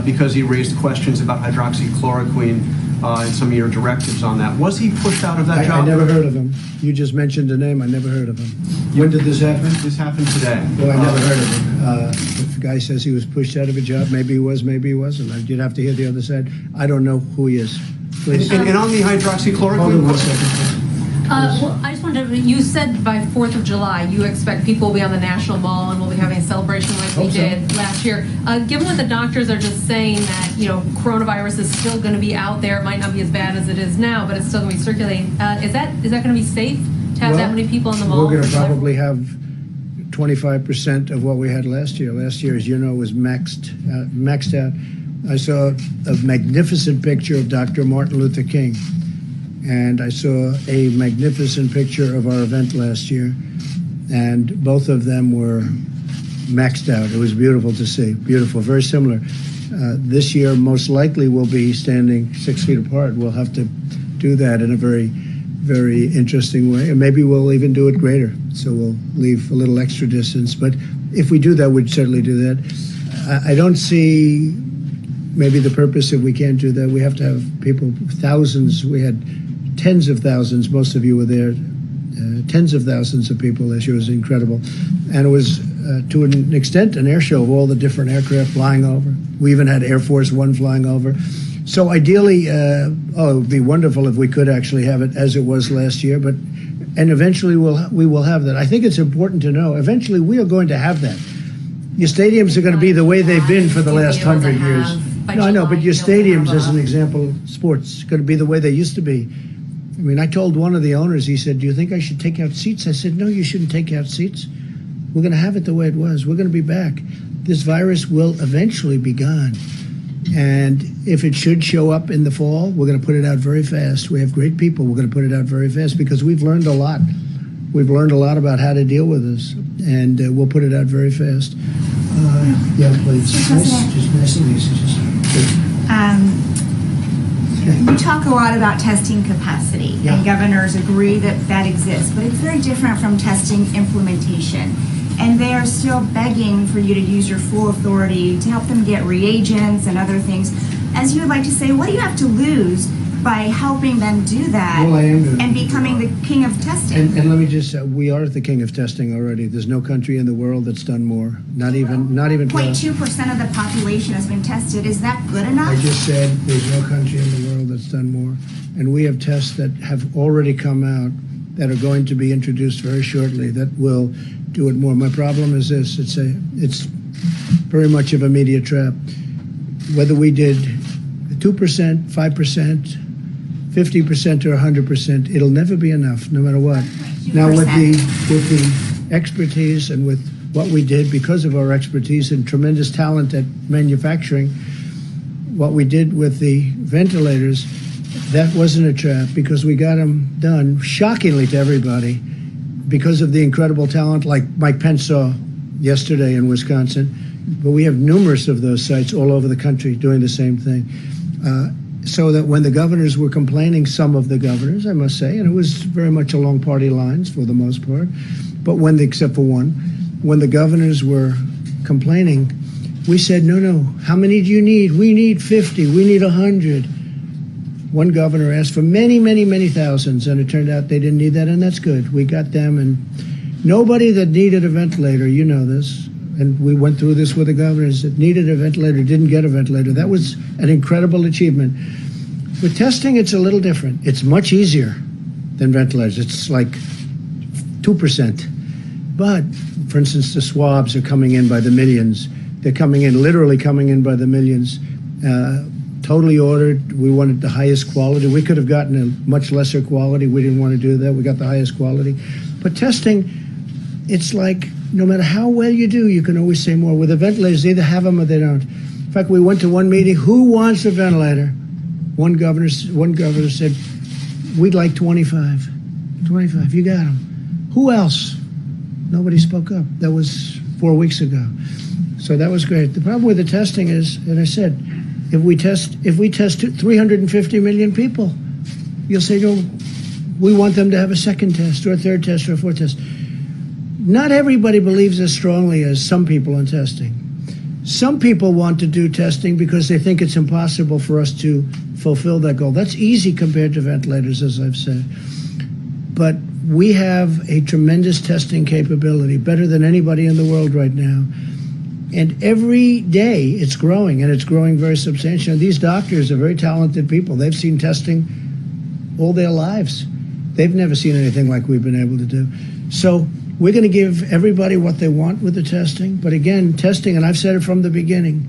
because he raised questions about hydroxychloroquine. and some of your directives on that. Was he pushed out of that I job? never heard of him. You just mentioned a name. I never heard of him. When did this happen? This happened today. Well, I never heard of him. If the guy says he was pushed out of a job, maybe he was, maybe he wasn't. You'd have to hear the other side. I don't know who he is. Please. And on the hydroxychloroquine. Hold on 1 second, please. Well, I just wanted to, you said by 4th of July, you expect people will be on the National Mall and we'll be having a celebration like we Hope so. did last year. Given what the doctors are just saying that, coronavirus is still going to be out there, it might not be as bad as it is now, but it's still going to be circulating. Is that going to be safe to have that many people in the mall? We're going to probably have 25% of what we had last year. Last year, as you know, was maxed out. I saw a magnificent picture of Dr. Martin Luther King. And I saw a magnificent picture of our event last year, and both of them were maxed out. It was beautiful to see, beautiful, very similar. This year, most likely, we'll be standing 6 feet apart. We'll have to do that in a very, very interesting way, and maybe we'll even do it greater. So we'll leave a little extra distance. But if we do that, we'd certainly do that. I don't see maybe the purpose if we can't do that. We have to have people, thousands. We had tens of thousands, most of you were there, tens of thousands of people last year. It was incredible. And it was, to an extent, an air show of all the different aircraft flying over. We even had Air Force One flying over. So ideally, it would be wonderful if we could actually have it as it was last year, and eventually we will have that. I think it's important to know, eventually we are going to have that. Your stadiums are going to be the way they've been for the last 100 years. No, I know, but your stadiums, as an example, sports, going to be the way they used to be. I mean, I told one of the owners, he said, do you think I should take out seats? I said, no, you shouldn't take out seats. We're going to have it the way it was. We're going to be back. This virus will eventually be gone. And if it should show up in the fall, we're going to put it out very fast. We have great people. We're going to put it out very fast because we've learned a lot. We've learned a lot about how to deal with this, and we'll put it out very fast. Yeah, please. Just nice and easy. We talk a lot about testing capacity, and governors agree that that exists, but it's very different from testing implementation. And they are still begging for you to use your full authority to help them get reagents and other things. As you would like to say, what do you have to lose by helping them do that? Well, I am doing and becoming the king of testing? And let me just say, we are the king of testing already. There's no country in the world that's done more. Not even 0.2% of the population has been tested. Is that good enough? I just said there's no country in the world that's done more. And we have tests that have already come out that are going to be introduced very shortly that will do it more. My problem is this, it's very much of a media trap. Whether we did 2%, 5%, 50% or 100%, it'll never be enough, no matter what. Now with the expertise and with what we did, because of our expertise and tremendous talent at manufacturing, what we did with the ventilators, that wasn't a trap because we got them done shockingly to everybody because of the incredible talent like Mike Pence saw yesterday in Wisconsin. But we have numerous of those sites all over the country doing the same thing. So that when the governors were complaining, some of the governors, I must say, and it was very much along party lines for the most part, but except for one, when the governors were complaining, we said, no, how many do you need? We need 50, we need 100. One governor asked for many, many, many thousands, and it turned out they didn't need that, and that's good. We got them, and nobody that needed a ventilator, you know this, and we went through this with the governors that needed a ventilator, didn't get a ventilator. That was an incredible achievement. With testing, it's a little different. It's much easier than ventilators. It's like 2%. But, for instance, the swabs are coming in by the millions. They're literally coming in by the millions. Totally ordered. We wanted the highest quality. We could have gotten a much lesser quality. We didn't want to do that. We got the highest quality. But testing, it's like no matter how well you do, you can always say more. With the ventilators, they either have them or they don't. In fact, we went to one meeting. Who wants a ventilator? One governor said, we'd like 25. 25, you got them. Who else? Nobody spoke up. That was 4 weeks ago. So that was great. The problem with the testing is, as I said, if we test 350 million people, you'll say, no, we want them to have a second test or a third test or a fourth test. Not everybody believes as strongly as some people in testing. Some people want to do testing because they think it's impossible for us to fulfill that goal. That's easy compared to ventilators, as I've said. But we have a tremendous testing capability, better than anybody in the world right now. And every day it's growing, and it's growing very substantially. These doctors are very talented people. They've seen testing all their lives. They've never seen anything like we've been able to do. So we're going to give everybody what they want with the testing. But again, testing, and I've said it from the beginning,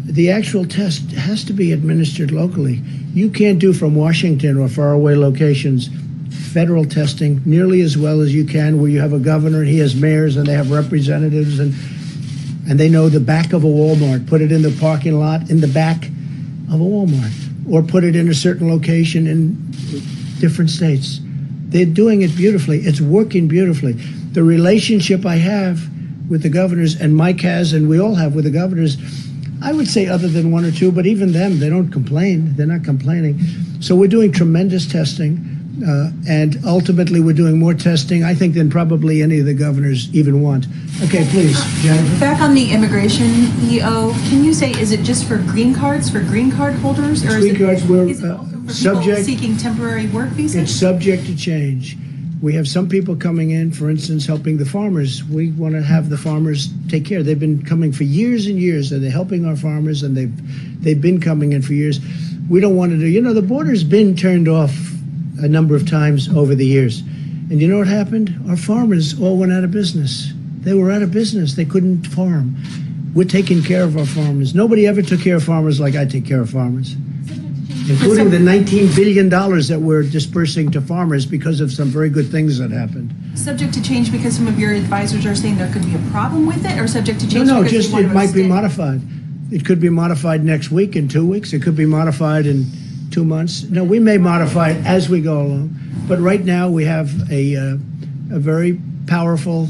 the actual test has to be administered locally. You can't do from Washington or faraway locations federal testing nearly as well as you can, where you have a governor and he has mayors and they have representatives and they know the back of a Walmart. Put it in the parking lot in the back of a Walmart, or put it in a certain location in different states. They're doing it beautifully. It's working beautifully. The relationship I have with the governors, and Mike has, and we all have with the governors, I would say other than one or two, but even them, they don't complain. They're not complaining. So we're doing tremendous testing. And ultimately, we're doing more testing, I think, than probably any of the governors even want. Okay, please, Jennifer. Back on the immigration EO, can you say, is it just for green cards, for green card holders? Or Green cards were is it also for subject, people seeking temporary work visas? It's subject to change. We have some people coming in, for instance, helping the farmers. We want to have the farmers take care. They've been coming for years and years, and they're helping our farmers, and they've been coming in for years. We don't want to do, the border's been turned off a number of times over the years. And you know what happened? Our farmers all went out of business. They were out of business. They couldn't farm. We're taking care of our farmers. Nobody ever took care of farmers like I take care of farmers, including the $19 billion that we're dispersing to farmers because of some very good things that happened. Subject to change because some of your advisors are saying there could be a problem with it, or subject to change? No, because just it might be modified. It could be modified next week, in 2 weeks. It could be modified in 2 months. No, we may modify it as we go along. But right now we have a very powerful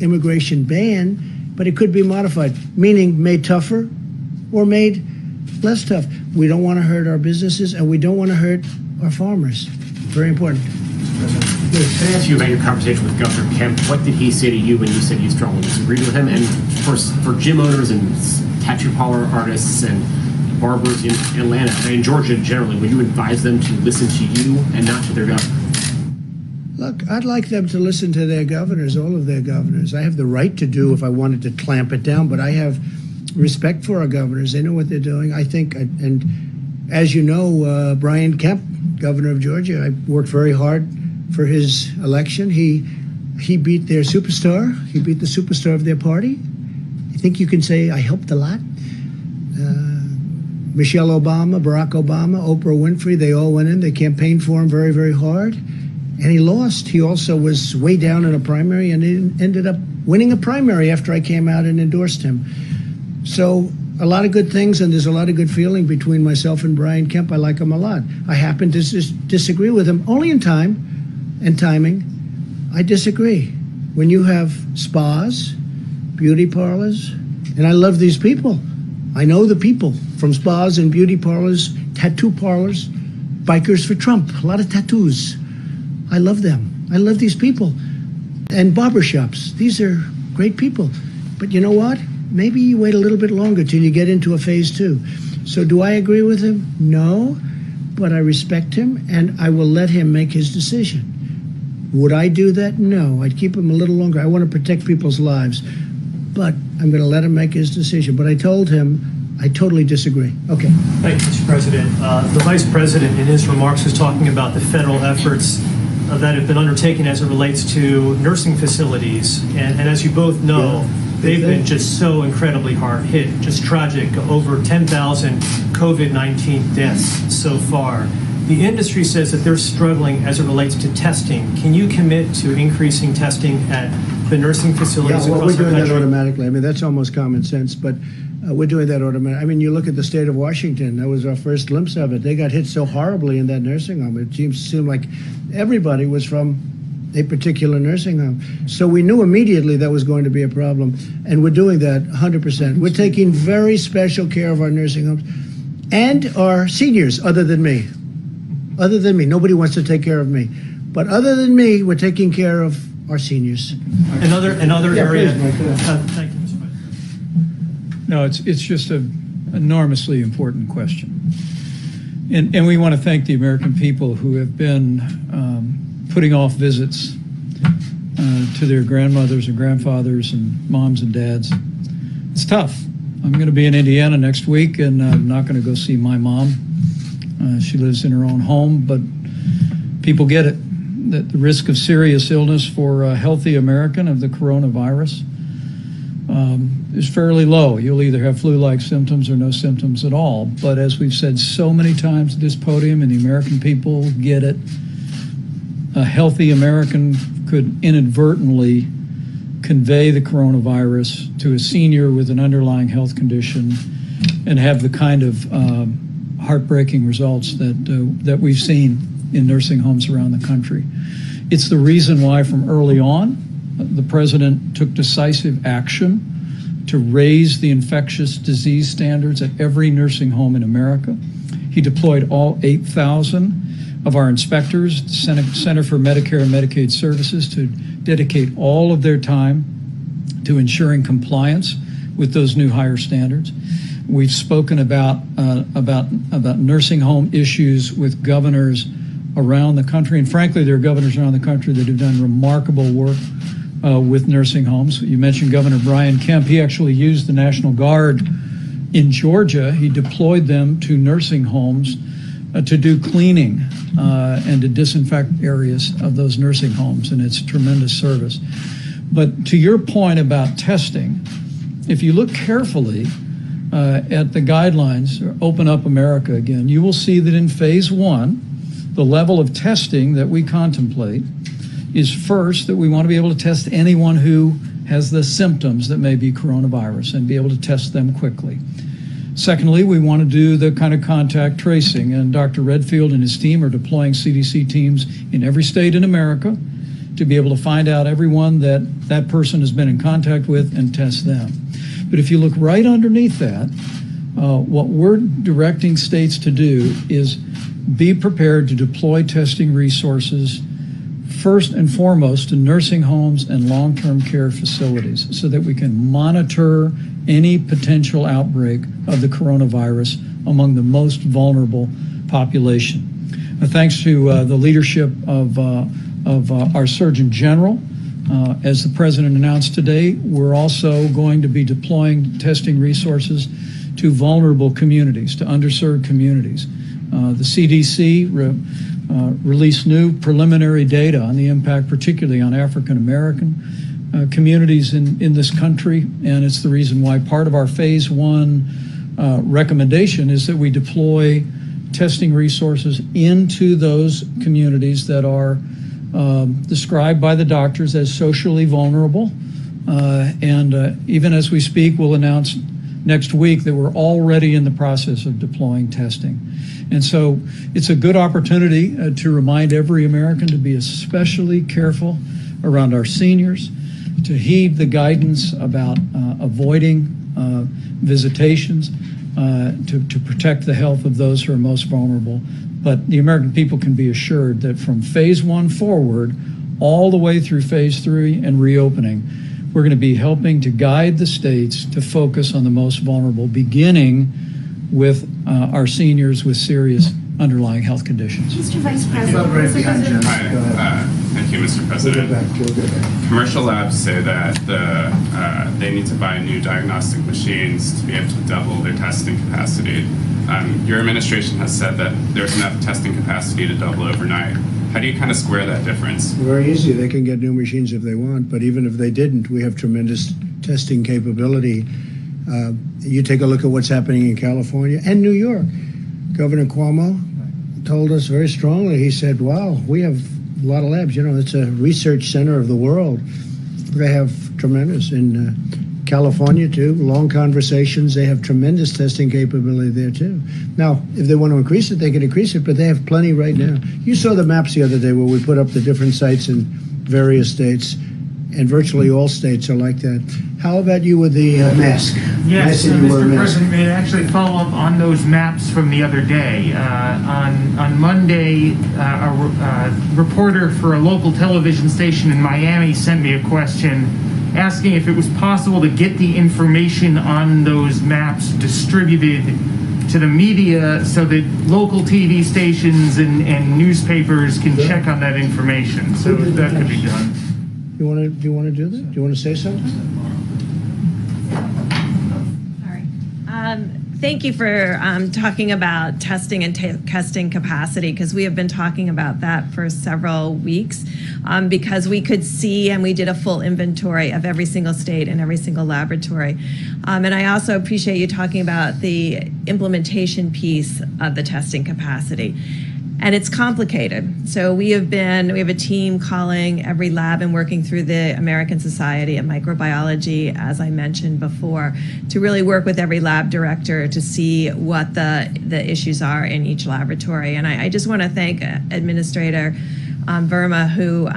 immigration ban, but it could be modified, meaning made tougher or made less tough. We don't want to hurt our businesses, and we don't want to hurt our farmers. Very important. Can I ask you about your conversation with Governor Kemp? What did he say to you when you said you strongly disagreed with him? And for gym owners and tattoo parlor artists and barbers in Atlanta and in Georgia generally, would you advise them to listen to you and not to their governor? Look, I'd like them to listen to their governors, all of their governors. I have the right to do if I wanted to clamp it down, but I have respect for our governors. They know what they're doing. I think, and as you know, Brian Kemp, governor of Georgia, I worked very hard for his election. He beat their superstar. He beat the superstar of their party. I think you can say I helped a lot. Michelle Obama, Barack Obama, Oprah Winfrey, they all went in. They campaigned for him very, very hard. And he lost. He also was way down in a primary and ended up winning a primary after I came out and endorsed him. So a lot of good things, and there's a lot of good feeling between myself and Brian Kemp. I like him a lot. I happen to disagree with him only in time and timing. I disagree. When you have spas, beauty parlors, and I love these people. I know the people from spas and beauty parlors, tattoo parlors, bikers for Trump, a lot of tattoos. I love them. I love these people. And barbershops. These are great people. But you know what? Maybe you wait a little bit longer till you get into a phase 2. So do I agree with him? No, but I respect him, and I will let him make his decision. Would I do that? No, I'd keep him a little longer. I want to protect people's lives. But I'm going to let him make his decision. But I told him I totally disagree. Okay. Thank you, Mr. President. The Vice President in his remarks was talking about the federal efforts that have been undertaken as it relates to nursing facilities. And as you both know, they've been just so incredibly hard hit, just tragic, over 10,000 COVID-19 deaths so far. The industry says that they're struggling as it relates to testing. Can you commit to increasing testing at the nursing facilities across the country? We're doing that automatically. I mean, that's almost common sense, but we're doing that automatically. I mean, you look at the state of Washington. That was our first glimpse of it. They got hit so horribly in that nursing home. It seemed like everybody was from a particular nursing home. So we knew immediately that was going to be a problem, and we're doing that 100%. We're taking very special care of our nursing homes and our seniors, other than me. Other than me. Nobody wants to take care of me. But other than me, we're taking care of our seniors. Another area. Please, Thank you, Mr. President. No, it's just an enormously important question. And we want to thank the American people who have been putting off visits to their grandmothers and grandfathers and moms and dads. It's tough. I'm going to be in Indiana next week, and I'm not going to go see my mom. She lives in her own home, but people get it, that the risk of serious illness for a healthy American of the coronavirus is fairly low. You'll either have flu-like symptoms or no symptoms at all. But as we've said so many times at this podium, and the American people get it, a healthy American could inadvertently convey the coronavirus to a senior with an underlying health condition and have the kind of heartbreaking results that we've seen in nursing homes around the country. It's the reason why from early on, the president took decisive action to raise the infectious disease standards at every nursing home in America. He deployed all 8,000 of our inspectors, the Center for Medicare and Medicaid Services, to dedicate all of their time to ensuring compliance with those new higher standards. We've spoken about nursing home issues with governors around the country, and frankly, there are governors around the country that have done remarkable work with nursing homes. You mentioned Governor Brian Kemp. He actually used the National Guard in Georgia. He deployed them to nursing homes to do cleaning and to disinfect areas of those nursing homes, and it's tremendous service. But to your point about testing, if you look carefully at the guidelines, Open Up America again, you will see that in phase one, the level of testing that we contemplate is first that we want to be able to test anyone who has the symptoms that may be coronavirus and be able to test them quickly. Secondly, we want to do the kind of contact tracing, and Dr. Redfield and his team are deploying CDC teams in every state in America to be able to find out everyone that person has been in contact with and test them. But if you look right underneath that, what we're directing states to do is be prepared to deploy testing resources first and foremost to nursing homes and long-term care facilities so that we can monitor any potential outbreak of the coronavirus among the most vulnerable population. Thanks to the leadership of our Surgeon General, as the President announced today, we're also going to be deploying testing resources to vulnerable communities, to underserved communities. The CDC released new preliminary data on the impact, particularly on African American communities in this country, and it's the reason why part of our phase one recommendation is that we deploy testing resources into those communities that are described by the doctors as socially vulnerable. And even as we speak, we'll announce next week that we're already in the process of deploying testing. And so it's a good opportunity to remind every American to be especially careful around our seniors, to heed the guidance about avoiding visitations, to protect the health of those who are most vulnerable. But the American people can be assured that from phase one forward, all the way through phase three and reopening, we're going to be helping to guide the states to focus on the most vulnerable, beginning with our seniors with serious underlying health conditions. Mr. Vice President. Hi, thank you, Mr. President. Commercial labs say that they need to buy new diagnostic machines to be able to double their testing capacity. Your administration has said that there's enough testing capacity to double overnight. How do you kind of square that difference? Very easy. They can get new machines if they want, but even if they didn't, we have tremendous testing capability. You take a look at what's happening in California and New York. Governor Cuomo told us very strongly, he said, wow, we have a lot of labs. You know, it's a research center of the world. They have tremendous. In California, too, long conversations. They have tremendous testing capability there, too. Now, if they want to increase it, they can increase it, but they have plenty right now. You saw the maps the other day where we put up the different sites in various states, and virtually all states are like that. How about you with the mask? Yes, Mr. President, may I actually follow up on those maps from the other day? On Monday, a reporter for a local television station in Miami sent me a question asking if it was possible to get the information on those maps distributed to the media so that local TV stations and newspapers can check on that information. So that could be done. Do you want to do that? Do you want to say something? Thank you for talking about testing and testing capacity, because we have been talking about that for several weeks, because we could see, and we did a full inventory of every single state and every single laboratory. And I also appreciate you talking about the implementation piece of the testing capacity. And it's complicated. So we have a team calling every lab and working through the American Society of Microbiology, as I mentioned before, to really work with every lab director to see what the issues are in each laboratory. And I just want to thank Administrator Verma, who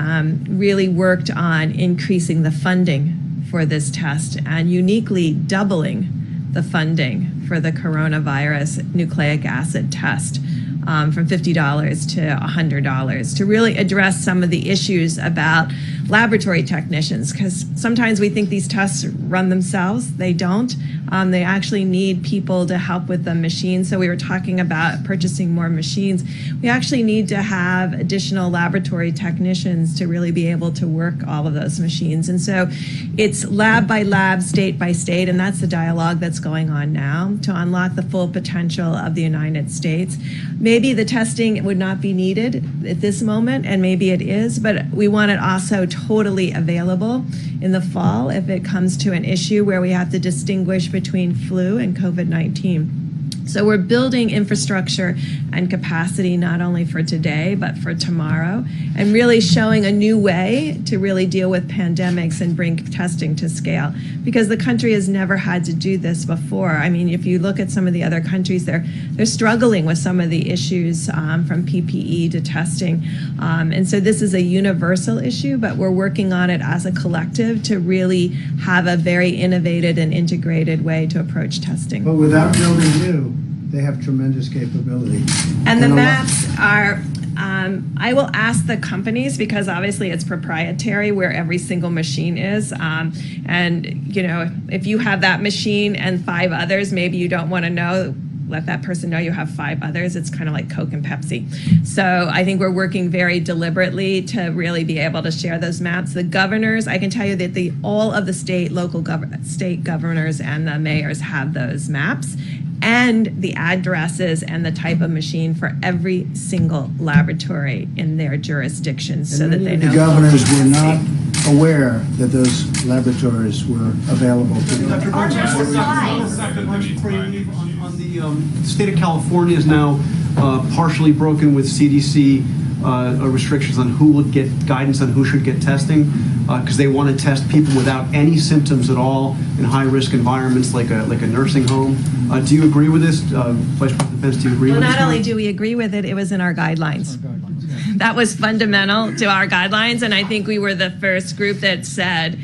really worked on increasing the funding for this test and uniquely doubling the funding for the coronavirus nucleic acid test. From $50 to $100 to really address some of the issues about laboratory technicians, because sometimes we think these tests run themselves. They don't. They actually need people to help with the machines. So we were talking about purchasing more machines. We actually need to have additional laboratory technicians to really be able to work all of those machines. And so it's lab by lab, state by state, and that's the dialogue that's going on now to unlock the full potential of the United States. Maybe the testing would not be needed at this moment, and maybe it is, but we want it also totally available in the fall if it comes to an issue where we have to distinguish between flu and COVID-19. So we're building infrastructure and capacity not only for today, but for tomorrow, and really showing a new way to really deal with pandemics and bring testing to scale, because the country has never had to do this before. I mean, if you look at some of the other countries, they're struggling with some of the issues from PPE to testing. And so this is a universal issue, but we're working on it as a collective to really have a very innovative and integrated way to approach testing. But without building new, they have tremendous capability. And the maps are, I will ask the companies, because obviously it's proprietary where every single machine is. And, you know, if you have that machine and 5 others, maybe you don't want to know, let that person know you have 5 others. It's kind of like Coke and Pepsi. So I think we're working very deliberately to really be able to share those maps. The governors, I can tell you that all of the state governors and the mayors have those maps, and the addresses and the type of machine for every single laboratory in their jurisdictions, so that they know. The governors were not aware that those laboratories were available to them. Dr. Burns, before you leave, on the state of California is now partially broken with CDC restrictions on who would get guidance on who should get testing, because they want to test people without any symptoms at all in high-risk environments like a nursing home. Do you agree with this? Vice President Pence, do you agree with this? Well, not only do we agree with it, it was in our guidelines. That was fundamental to our guidelines, and I think we were the first group that said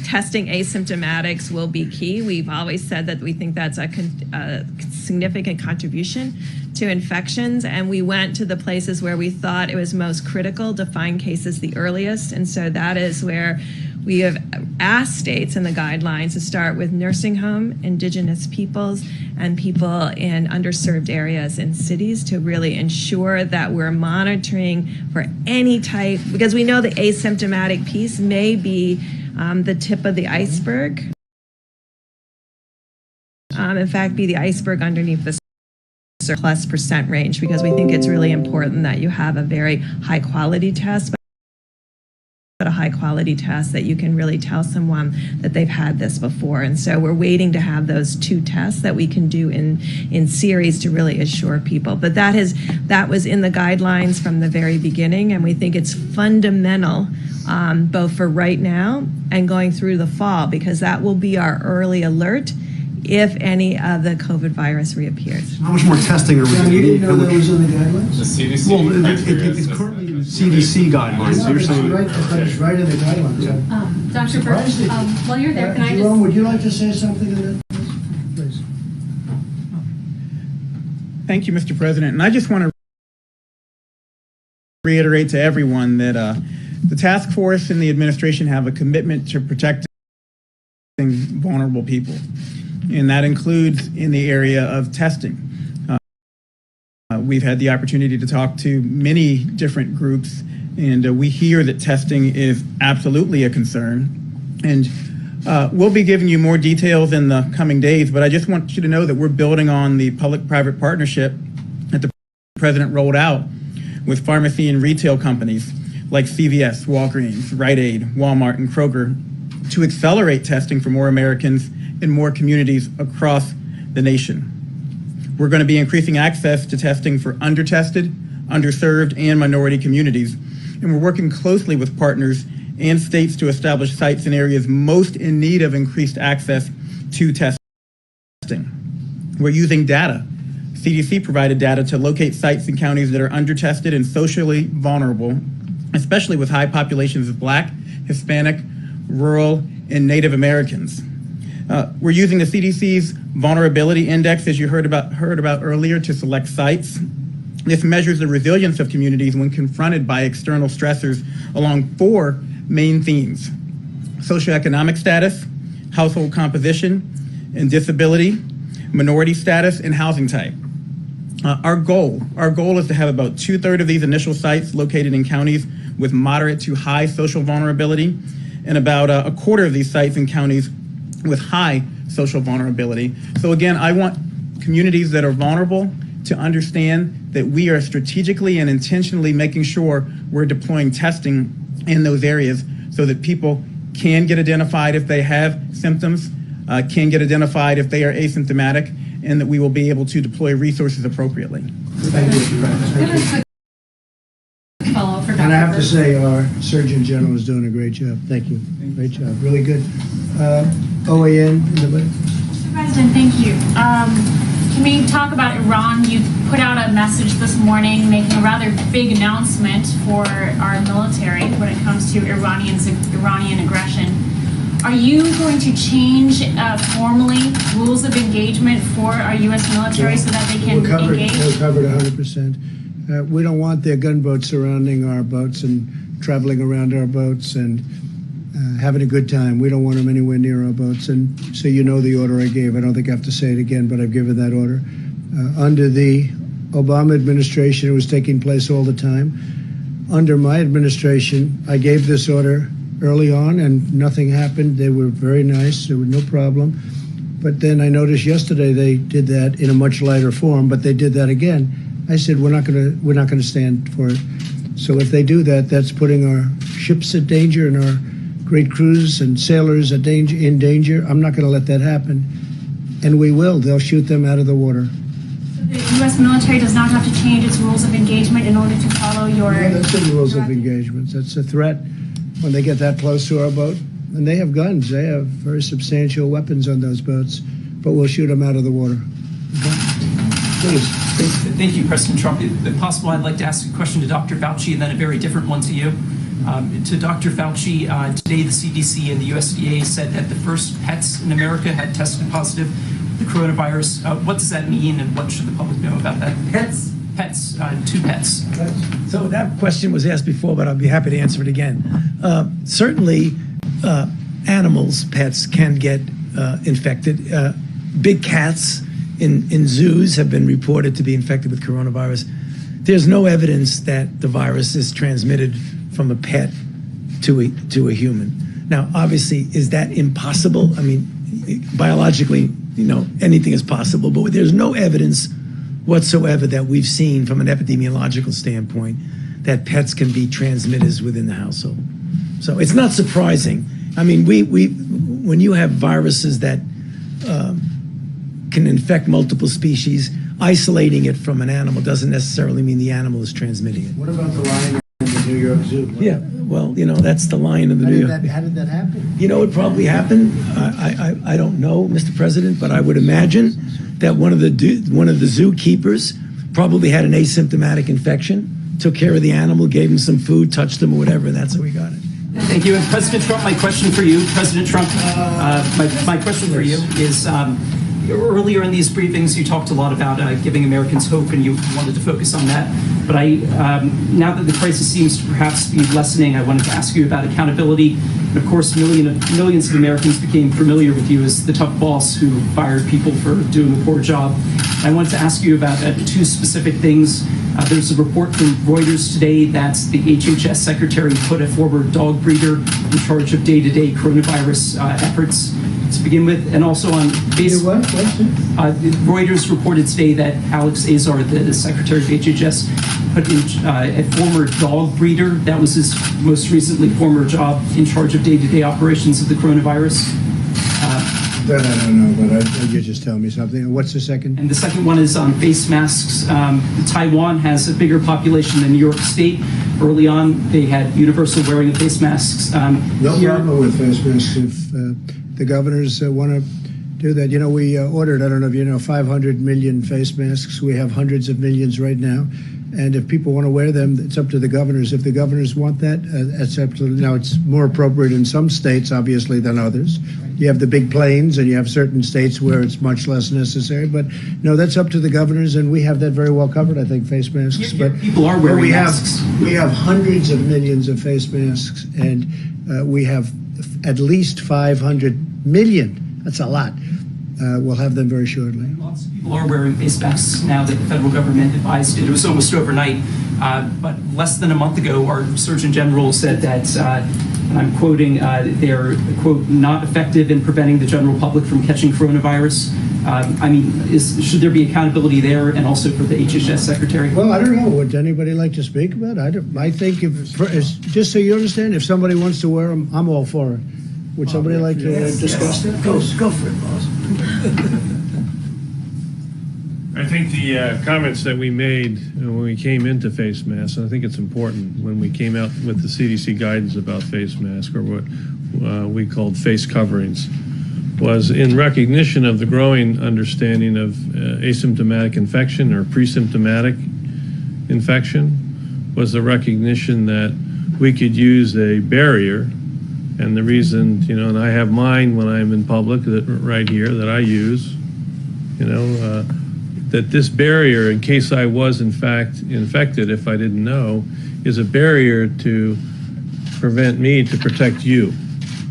testing asymptomatics will be key. We've always said that we think that's a significant contribution to infections, and we went to the places where we thought it was most critical to find cases the earliest, and so that is where we have asked states in the guidelines to start with nursing home, indigenous peoples, and people in underserved areas in cities to really ensure that we're monitoring for any type, because we know the asymptomatic piece may be the tip of the iceberg. In fact, be the iceberg underneath the +% range, because we think it's really important that you have a very high quality test, but a high quality test that you can really tell someone that they've had this before. And so we're waiting to have those 2 tests that we can do in series to really assure people. But that was in the guidelines from the very beginning, and we think it's fundamental both for right now and going through the fall, because that will be our early alert if any of the COVID virus reappears. How much more testing are we going to need? You didn't know that was in the guidelines? The CDC. Well, it's currently in the CDC guidelines. So you're saying it's right in the guidelines. Dr. Burks, while you're there, can I Jerome, just... would you like to say something to that? Please. Thank you, Mr. President. And I just want to reiterate to everyone that the task force and the administration have a commitment to protecting vulnerable people, and that includes in the area of testing. We've had the opportunity to talk to many different groups, and we hear that testing is absolutely a concern. And we'll be giving you more details in the coming days, but I just want you to know that we're building on the public-private partnership that the President rolled out with pharmacy and retail companies like CVS, Walgreens, Rite Aid, Walmart, and Kroger to accelerate testing for more Americans in more communities across the nation. We're going to be increasing access to testing for undertested, underserved, and minority communities, and we're working closely with partners and states to establish sites in areas most in need of increased access to testing. We're using data. CDC provided data to locate sites in counties that are undertested and socially vulnerable, especially with high populations of Black, Hispanic, rural, and Native Americans. We're using the CDC's vulnerability index, as you heard about earlier, to select sites. This measures the resilience of communities when confronted by external stressors along 4 main themes: socioeconomic status, household composition, and disability, minority status, and housing type. Our goal is to have about 2/3 of these initial sites located in counties with moderate to high social vulnerability, and about 1/4 of these sites in counties with high social vulnerability. So again, I want communities that are vulnerable to understand that we are strategically and intentionally making sure we're deploying testing in those areas so that people can get identified if they have symptoms, can get identified if they are asymptomatic, and that we will be able to deploy resources appropriately. Thank you. Follow-up for Dr. And I have to Birx. say, our Surgeon General is doing a great job. Thank you. Great job. Really good. OAN in the way. Mr. President, thank you. Can we talk about Iran? You put out a message this morning making a rather big announcement for our military when it comes to Iranian aggression. Are you going to change formally rules of engagement for our U.S. military so that they can engage? We're covered 100%. We don't want their gunboats surrounding our boats and traveling around our boats and having a good time. We don't want them anywhere near our boats. And so you know the order I gave. I don't think I have to say it again, but I've given that order. Under the Obama administration, it was taking place all the time. Under my administration, I gave this order early on and nothing happened. They were very nice. There was no problem. But then I noticed yesterday they did that in a much lighter form, but they did that again. I said, we're not going to stand for it. So if they do that, that's putting our ships at danger and our great crews and sailors in danger. I'm not going to let that happen. And we will. They'll shoot them out of the water. So the U.S. military does not have to change its rules of engagement in order to follow your... No, that's the rules of engagement. That's a threat when they get that close to our boat. And they have guns. They have very substantial weapons on those boats. But we'll shoot them out of the water. Okay? Please. Thank you, President Trump. If possible, I'd like to ask a question to Dr. Fauci and then a very different one to you. To Dr. Fauci, today the CDC and the USDA said that the first pets in America had tested positive for the coronavirus. What does that mean, and what should the public know about that? Pets? Pets, 2 pets. So that question was asked before, but I'll be happy to answer it again. Certainly, animals, pets, can get infected. Big cats in zoos have been reported to be infected with coronavirus. There's no evidence that the virus is transmitted from a pet to a human. Now, obviously, is that impossible? I mean, biologically, anything is possible, but there's no evidence whatsoever that we've seen from an epidemiological standpoint that pets can be transmitters within the household. So it's not surprising. I mean, when you have viruses that can infect multiple species, isolating it from an animal doesn't necessarily mean the animal is transmitting it. What about the lion in the New York Zoo? Yeah, well, that's the lion of the New York. How did that happen? It probably happened. I don't know, Mr. President, but I would imagine that one of the zookeepers probably had an asymptomatic infection, took care of the animal, gave him some food, touched him or whatever, and that's how we got it. Thank you. And President Trump, my question for you, President Trump, my question for you is, earlier in these briefings, you talked a lot about giving Americans hope, and you wanted to focus on that. But now that the crisis seems to perhaps be lessening, I wanted to ask you about accountability. And of course, millions of Americans became familiar with you as the tough boss who fired people for doing a poor job. I want to ask you about two specific things. There's a report from Reuters today that the HHS secretary put a former dog breeder in charge of day-to-day coronavirus efforts to begin with, and also on Facebook. Reuters reported today that Alex Azar, the secretary of HHS, put in a former dog breeder. That was his most recently former job in charge of day-to-day operations of the coronavirus. That I don't know, but you just tell me something. What's the second? And the second one is on face masks. Taiwan has a bigger population than New York State. Early on, they had universal wearing of face masks. No problem with face masks if the governors want to do that. You know, we ordered, I don't know if you know, 500 million face masks. We have hundreds of millions right now. And if people want to wear them, it's up to the governors. If the governors want that, it's up to, now it's more appropriate in some states, obviously, than others. You have the big planes, and you have certain states where it's much less necessary. But no, that's up to the governors, and we have that very well covered, I think, face masks. But people are wearing masks. We have hundreds of millions of face masks, and we have at least 500 million. That's a lot. We'll have them very shortly. Lots of people are wearing face masks now that the federal government advised it. It was almost overnight. But less than a month ago, our Surgeon General said that, and I'm quoting, they're, quote, not effective in preventing the general public from catching coronavirus. I mean, should there be accountability there and also for the HHS secretary? Well, I don't know. Would anybody like to speak about it? I think, just so you understand, if somebody wants to wear them, I'm all for it. Would somebody like to discuss that? Go for it, boss. I think the comments that we made when we came into face masks, and I think it's important when we came out with the CDC guidance about face masks, or what we called face coverings, was in recognition of the growing understanding of asymptomatic infection or pre-symptomatic infection, was the recognition that we could use a barrier. And the reason, you know, and I have mine when I'm in public right here that I use, you know, that this barrier, in case I was in fact infected, if I didn't know, is a barrier to prevent me to protect you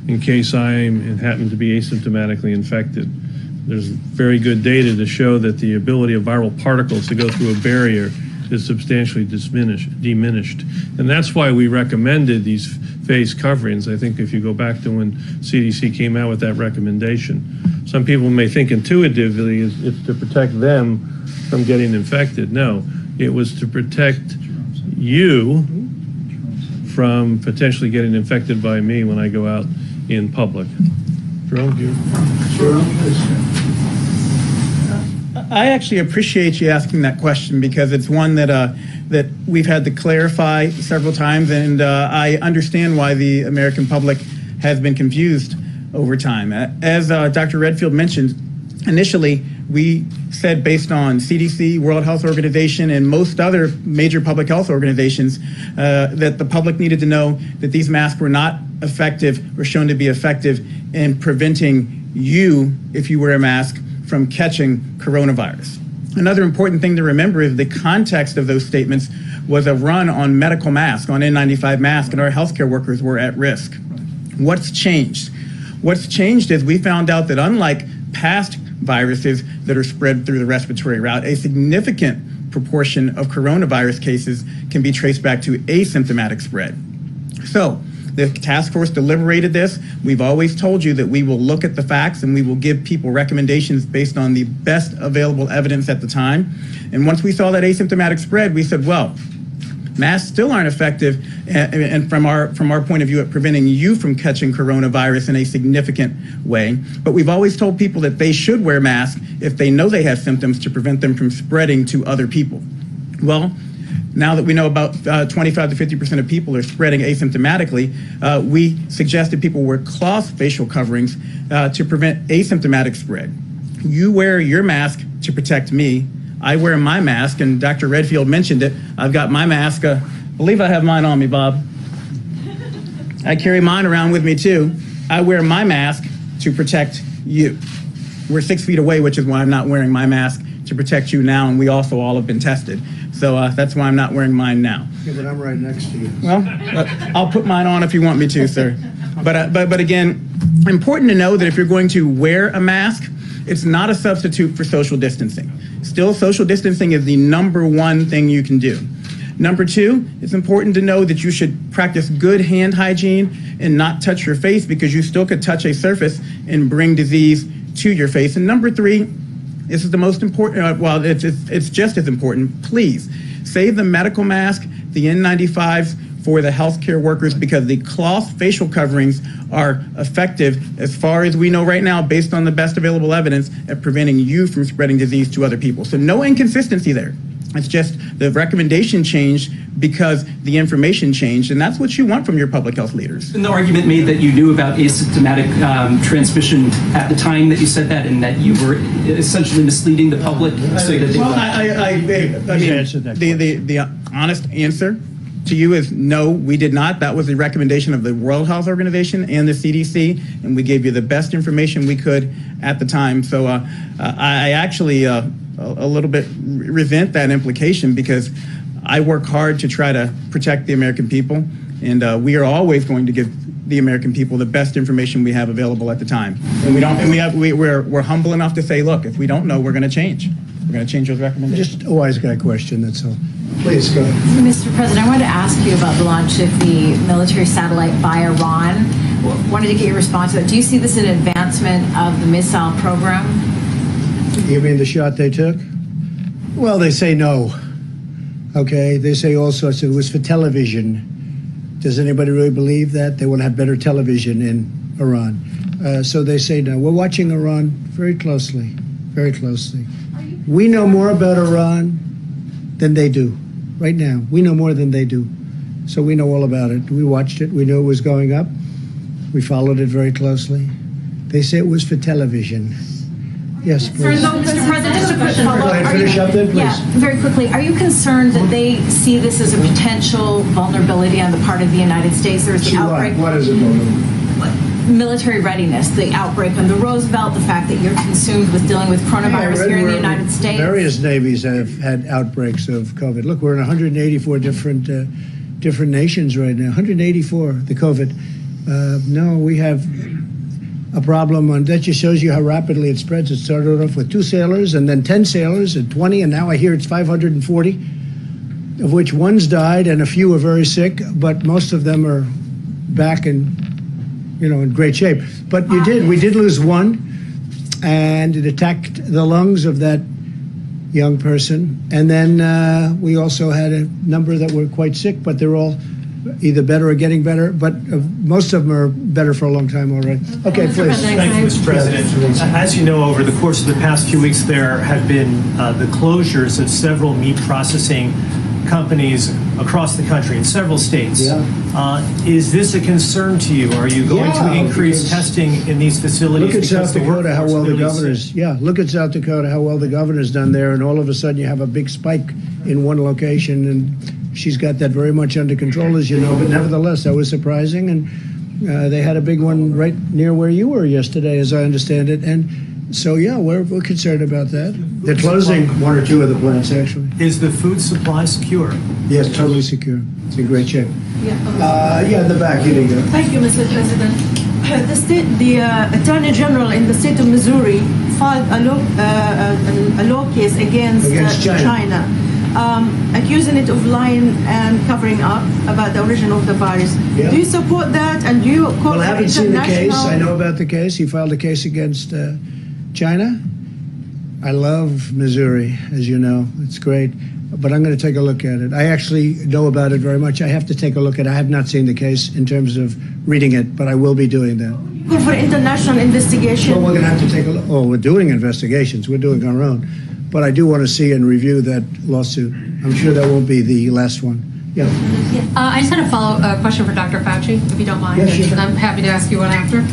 in case I happen to be asymptomatically infected. There's very good data to show that the ability of viral particles to go through a barrier is substantially diminished. And that's why we recommended these face coverings. I think if you go back to when CDC came out with that recommendation, some people may think intuitively it's to protect them from getting infected. No, it was to protect you from potentially getting infected by me when I go out in public. Jerome, you? I actually appreciate you asking that question because it's one that that we've had to clarify several times, and I understand why the American public has been confused over time. As Dr. Redfield mentioned, initially we said, based on CDC, World Health Organization, and most other major public health organizations, that the public needed to know that these masks were not effective or shown to be effective in preventing you, if you wear a mask, from catching coronavirus. Another important thing to remember is the context of those statements was a run on medical masks, on N95 masks, and our healthcare workers were at risk. What's changed? What's changed is we found out that unlike past viruses that are spread through the respiratory route, a significant proportion of coronavirus cases can be traced back to asymptomatic spread. So, the task force deliberated this. We've always told you that we will look at the facts and we will give people recommendations based on the best available evidence at the time. And once we saw that asymptomatic spread, we said, well, masks still aren't effective, and from our point of view at preventing you from catching coronavirus in a significant way. But we've always told people that they should wear masks if they know they have symptoms to prevent them from spreading to other people. Well, now that we know about 25 to 50% of people are spreading asymptomatically, we suggested people wear cloth facial coverings to prevent asymptomatic spread. You wear your mask to protect me. I wear my mask, and Dr. Redfield mentioned it. I've got my mask. I believe I have mine on me, Bob. I carry mine around with me, too. I wear my mask to protect you. We're 6 feet away, which is why I'm not wearing my mask to protect you now, and we also all have been tested. So that's why I'm not wearing mine now. Yeah, but I'm right next to you. Well, I'll put mine on if you want me to, sir. But again, important to know that if you're going to wear a mask, it's not a substitute for social distancing. Still, social distancing is the number one thing you can do. Number two, it's important to know that you should practice good hand hygiene and not touch your face, because you still could touch a surface and bring disease to your face. And number three, this is the most important, it's just as important, please save the medical mask, the N95s for the healthcare workers, because the cloth facial coverings are effective, as far as we know right now, based on the best available evidence, at preventing you from spreading disease to other people. So no inconsistency there. It's just the recommendation changed because the information changed, and that's what you want from your public health leaders. And the argument made that you knew about asymptomatic transmission at the time that you said that, and that you were essentially misleading the public. So that the honest answer to you is no, we did not. That was the recommendation of the World Health Organization and the CDC, and we gave you the best information we could at the time. So I actually a little bit resent that implication, because I work hard to try to protect the American people, and we are always going to give the American people the best information we have available at the time. And we're humble enough to say, look, if we don't know, we're going to change. We're going to change those recommendations. Just a wise guy question, that's all. Please, go ahead. Mr. President, I wanted to ask you about the launch of the military satellite by Iran. Wanted to get your response to that. Do you see this as an advancement of the missile program? You mean the shot they took? Well, they say no. Okay, they say all sorts of, it was for television. Does anybody really believe that? They want to have better television in Iran. So they say no. We're watching Iran very closely, very closely. We know more about Iran than they do right now. We know more than they do. So we know all about it. We watched it. We knew it was going up. We followed it very closely. They say it was for television. Yes, please. Mr. President, just a quick follow-up. Finish up then, please. Yeah, very quickly. Are you concerned that they see this as a potential vulnerability on the part of the United States? Or is the outbreak? What is it, vulnerability? Military readiness, the outbreak on the Roosevelt, the fact that you're consumed with dealing with coronavirus here in the United States? Various navies have had outbreaks of COVID. Look, we're in 184 different nations right now. 184, the COVID. No, we have a problem on that. Just shows you how rapidly it spreads. It started off with 2 sailors and then 10 sailors and 20, and now I hear it's 540, of which one's died and a few are very sick, but most of them are back in great shape. But we did lose one, and it attacked the lungs of that young person. And then we also had a number that were quite sick, but they're all either better or getting better, but most of them are better for a long time already. Okay, please. Thank you, Mr. President. As you know, over the course of the past few weeks, there have been the closures of several meat processing companies across the country in several states. Yeah. Is this a concern to you? Are you going to increase testing in these facilities? Look at South Dakota, how well the governor's. Yeah, look at South Dakota, how well the governor's done there, and all of a sudden you have a big spike in one location, and she's got that very much under control, as you know. But nevertheless, that was surprising, and they had a big one right near where you were yesterday, as I understand it, and. So, yeah, we're concerned about that. They're closing 1 or 2 of the plants, actually. Is the food supply secure? Yes, totally secure. It's in great shape. Yeah, in the back, here you go. Thank you, Mr. President. The Attorney General in the state of Missouri filed a law case against China, accusing it of lying and covering up about the origin of the virus. Yeah. Do you support that? And do you call Well, I haven't seen the case. I know about the case. He filed a case against China. I love Missouri, as you know. It's great. But I'm going to take a look at it. I actually know about it very much. I have to take a look at it. I have not seen the case in terms of reading it, but I will be doing that. Go for international investigation. Well, we're going to have to take a look. Oh, we're doing investigations. We're doing our own. But I do want to see and review that lawsuit. I'm sure that won't be the last one. Yeah. I just had a follow-up question for Dr. Fauci, if you don't mind. Yes, sure. I'm happy to ask you one after.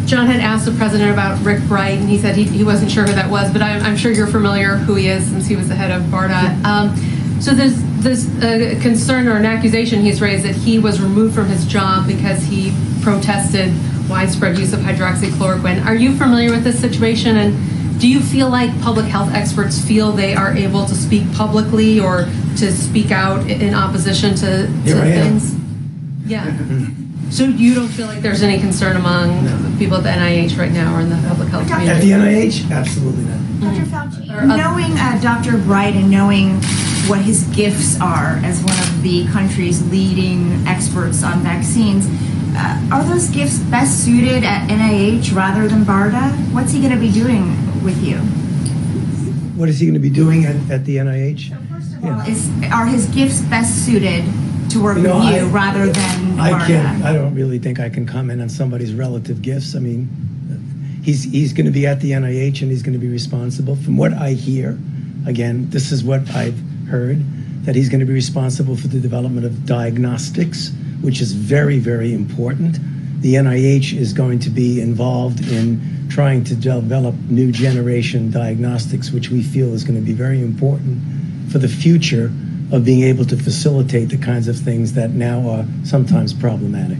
John had asked the president about Rick Bright, and he said he wasn't sure who that was, but I'm sure you're familiar who he is since he was the head of BARDA. So there's this concern or an accusation he's raised that he was removed from his job because he protested widespread use of hydroxychloroquine. Are you familiar with this situation, and do you feel like public health experts feel they are able to speak publicly or to speak out in opposition to things? Yeah. So you don't feel like there's any concern among people at the NIH right now or in the public health community? At the NIH, absolutely not. Dr. Fauci, knowing Dr. Bright and knowing what his gifts are as one of the country's leading experts on vaccines, are those gifts best suited at NIH rather than BARDA? What's he going to be doing with you? What is he going to be doing at the NIH? Are his gifts best suited to work with you rather than BARDA? I don't really think I can comment on somebody's relative gifts. I mean, he's going to be at the NIH and he's going to be responsible. From what I hear, again, this is what I've heard, that he's going to be responsible for the development of diagnostics, which is very, very important. The NIH is going to be involved in trying to develop new generation diagnostics, which we feel is going to be very important for the future of being able to facilitate the kinds of things that now are sometimes problematic.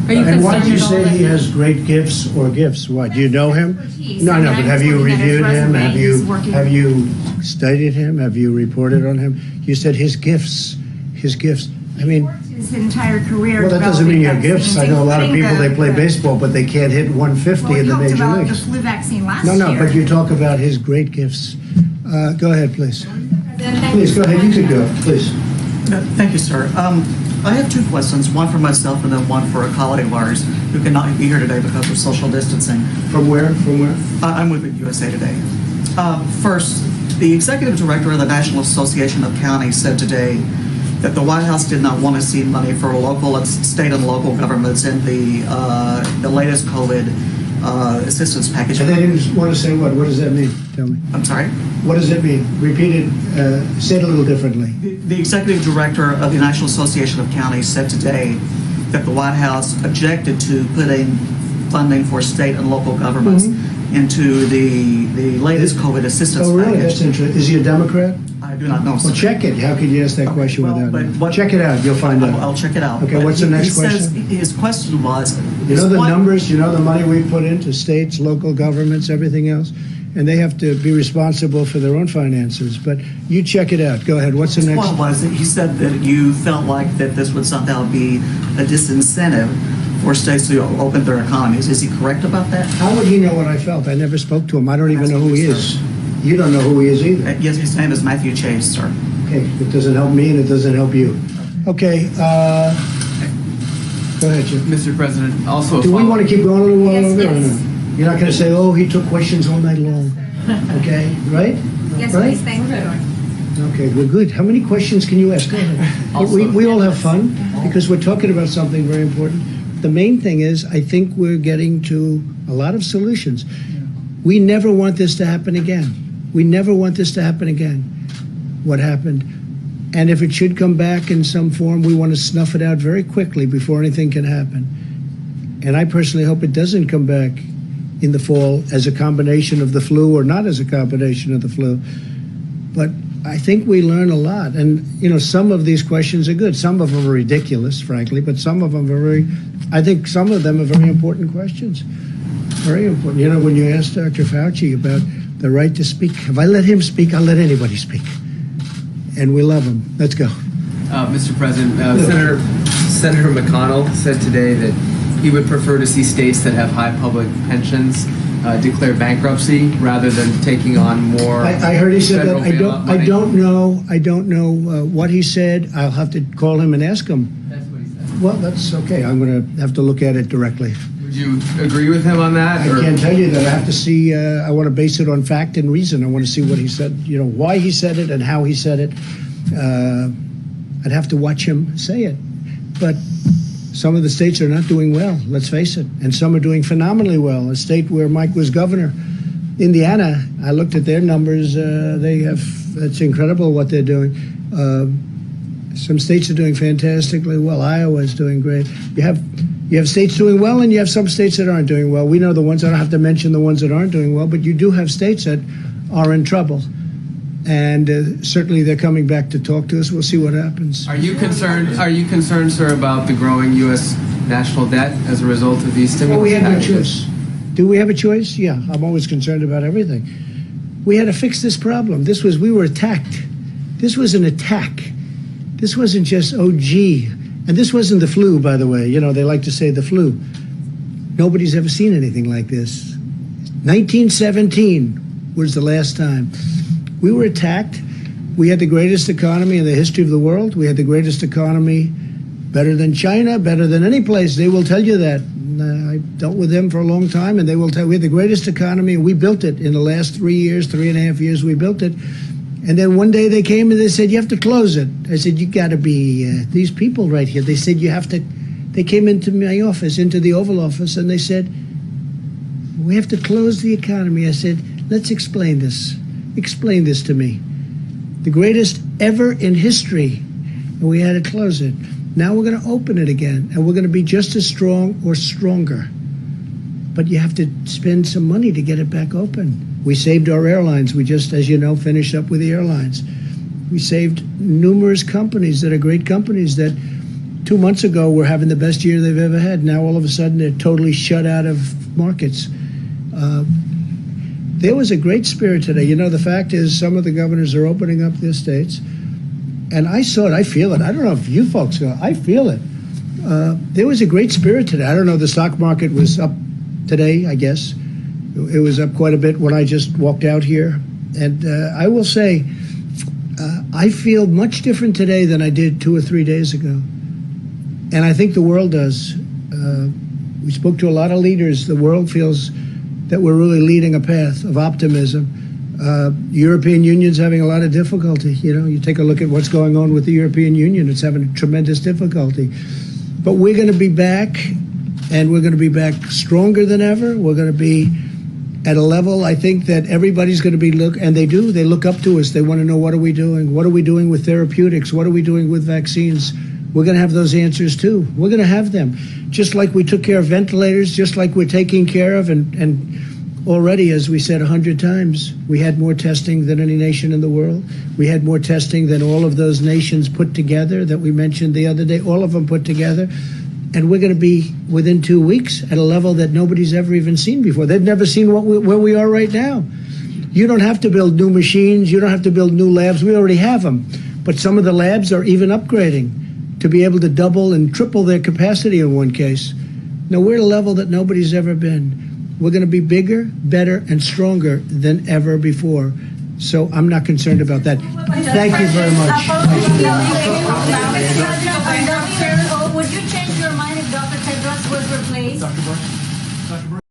And why do you say he has great gifts or gifts? What, do you know him? No, but have you reviewed him? Have you studied him? Have you reported on him? You said his gifts. I mean, his entire career. well, that doesn't mean you have gifts. I know a lot of people, they play baseball, but they can't hit 150 in the major leagues. The flu vaccine last year. No, but you talk about his great gifts. Go ahead, please. Please, go ahead. You could go, please. Thank you, sir. I have two questions, one for myself and then one for a colleague of ours who cannot be here today because of social distancing. From where? I'm with the USA Today. First, the executive director of the National Association of Counties said today that the White House did not want to see money for local, state and local governments in the latest COVID assistance package. And they didn't want to say what? What does that mean? Tell me. I'm sorry? What does it mean? Repeat it. Say it a little differently. The executive director of the National Association of Counties said today that the White House objected to putting funding for state and local governments into the latest COVID assistance package. Oh, really? That's interesting. Is he a Democrat? I do not know. Well, check it. How could you ask that question without knowing? Check it out. You'll find out. I'll check it out. Okay, what's the next question? His question was... You know the numbers, you know the money we put into states, local governments, everything else? And they have to be responsible for their own finances. But you check it out. Go ahead. What's the next? His point was that he said that you felt like that this would somehow be a disincentive for states to open their economies. Is he correct about that? How would he know what I felt? I never spoke to him. I don't even know who he is. You don't know who he is either. Yes, his name is Matthew Chase, sir. Okay, it doesn't help me and it doesn't help you. Okay, go ahead, Jim. Mr. President, also... Do we want to keep going a little while longer? Yes. You're not going to say, oh, he took questions all night long. Okay, right? Yes, right? please, thank you. Okay, well, good. How many questions can you ask? Go ahead. We all have fun because we're talking about something very important. The main thing is, I think we're getting to a lot of solutions. We never want this to happen again. We never want this to happen again. What happened? And if it should come back in some form, we want to snuff it out very quickly before anything can happen. And I personally hope it doesn't come back in the fall as a combination of the flu or not as a combination of the flu. But I think we learn a lot. And, you know, some of these questions are good. Some of them are ridiculous, frankly, but some of them are I think some of them are very important questions. Very important. You know, when you asked Dr. Fauci about the right to speak, if I let him speak, I'll let anybody speak. And we love him. Let's go. Mr. President, Senator McConnell said today that he would prefer to see states that have high public pensions declare bankruptcy rather than taking on more. I heard he said that. I don't know what he said. I'll have to call him and ask him. That's what he said. Well, that's okay. I'm going to have to look at it directly. Would you agree with him on that? I can't tell you that. I have to see. I want to base it on fact and reason. I want to see what he said. You know, why he said it and how he said it. I'd have to watch him say it. But some of the states are not doing well, let's face it, and some are doing phenomenally well. A state where Mike was governor, Indiana, I looked at their numbers. It's incredible what they're doing. Some states are doing fantastically well. Iowa's doing great. You have states doing well, and you have some states that aren't doing well. We know the ones. I don't have to mention the ones that aren't doing well, but you do have states that are in trouble. And certainly they're coming back to talk to us. We'll see what happens. Are you concerned, sir, about the growing U.S. national debt as a result of these stimulus Well, we had no packages? choice. Do we have a choice? Yeah, I'm always concerned about everything. We had to fix this problem. We were attacked. This was an attack. This wasn't just, oh, gee, And this wasn't the flu, by the way. You know, they like to say the flu. Nobody's ever seen anything like this. 1917 was the last time. We were attacked. We had the greatest economy in the history of the world. We had the greatest economy, better than China, better than any place. They will tell you that. I dealt with them for a long time, and they will tell you we had the greatest economy, and we built it in the last 3 years, 3.5 years, we built it. And then one day they came and they said, you have to close it. I said, you got to be, these people right here, they said, you have to, they came into my office, into the Oval Office, and they said, we have to close the economy. I said, let's explain this. Explain this to me. The greatest ever in history, and we had to close it. Now we're going to open it again, and we're going to be just as strong or stronger. But you have to spend some money to get it back open. We saved our airlines. We just, as you know, finished up with the airlines. We saved numerous companies that are great companies that 2 months ago were having the best year they've ever had. Now all of a sudden they're totally shut out of markets. There was a great spirit today. You know, the fact is some of the governors are opening up their states. And I saw it, I feel it. I don't know if you folks go, I feel it. There was a great spirit today. I don't know, the stock market was up today, I guess. It was up quite a bit when I just walked out here. And I will say, I feel much different today than I did 2 or 3 days ago. And I think the world does. We spoke to a lot of leaders. The world feels that we're really leading a path of optimism. European Union's having a lot of difficulty. You know, you take a look at what's going on with the European Union. It's having tremendous difficulty. But we're going to be back, and we're going to be back stronger than ever. We're going to be at a level, I think, that everybody's going to be and they do. They look up to us. They want to know, what are we doing? What are we doing with therapeutics? What are we doing with vaccines? We're going to have those answers, too. We're going to have them. Just like we took care of ventilators, just like we're taking care of, and already, as we said 100 times, we had more testing than any nation in the world. We had more testing than all of those nations put together that we mentioned the other day, all of them put together. And we're going to be, within 2 weeks, at a level that nobody's ever even seen before. They've never seen where we are right now. You don't have to build new machines. You don't have to build new labs. We already have them. But some of the labs are even upgrading to be able to double and triple their capacity in one case. Now, we're at a level that nobody's ever been. We're going to be bigger, better, and stronger than ever before. So I'm not concerned about that. Thank you very much. Would you change your mind if Dr. Tedros was replaced? Dr. Burke?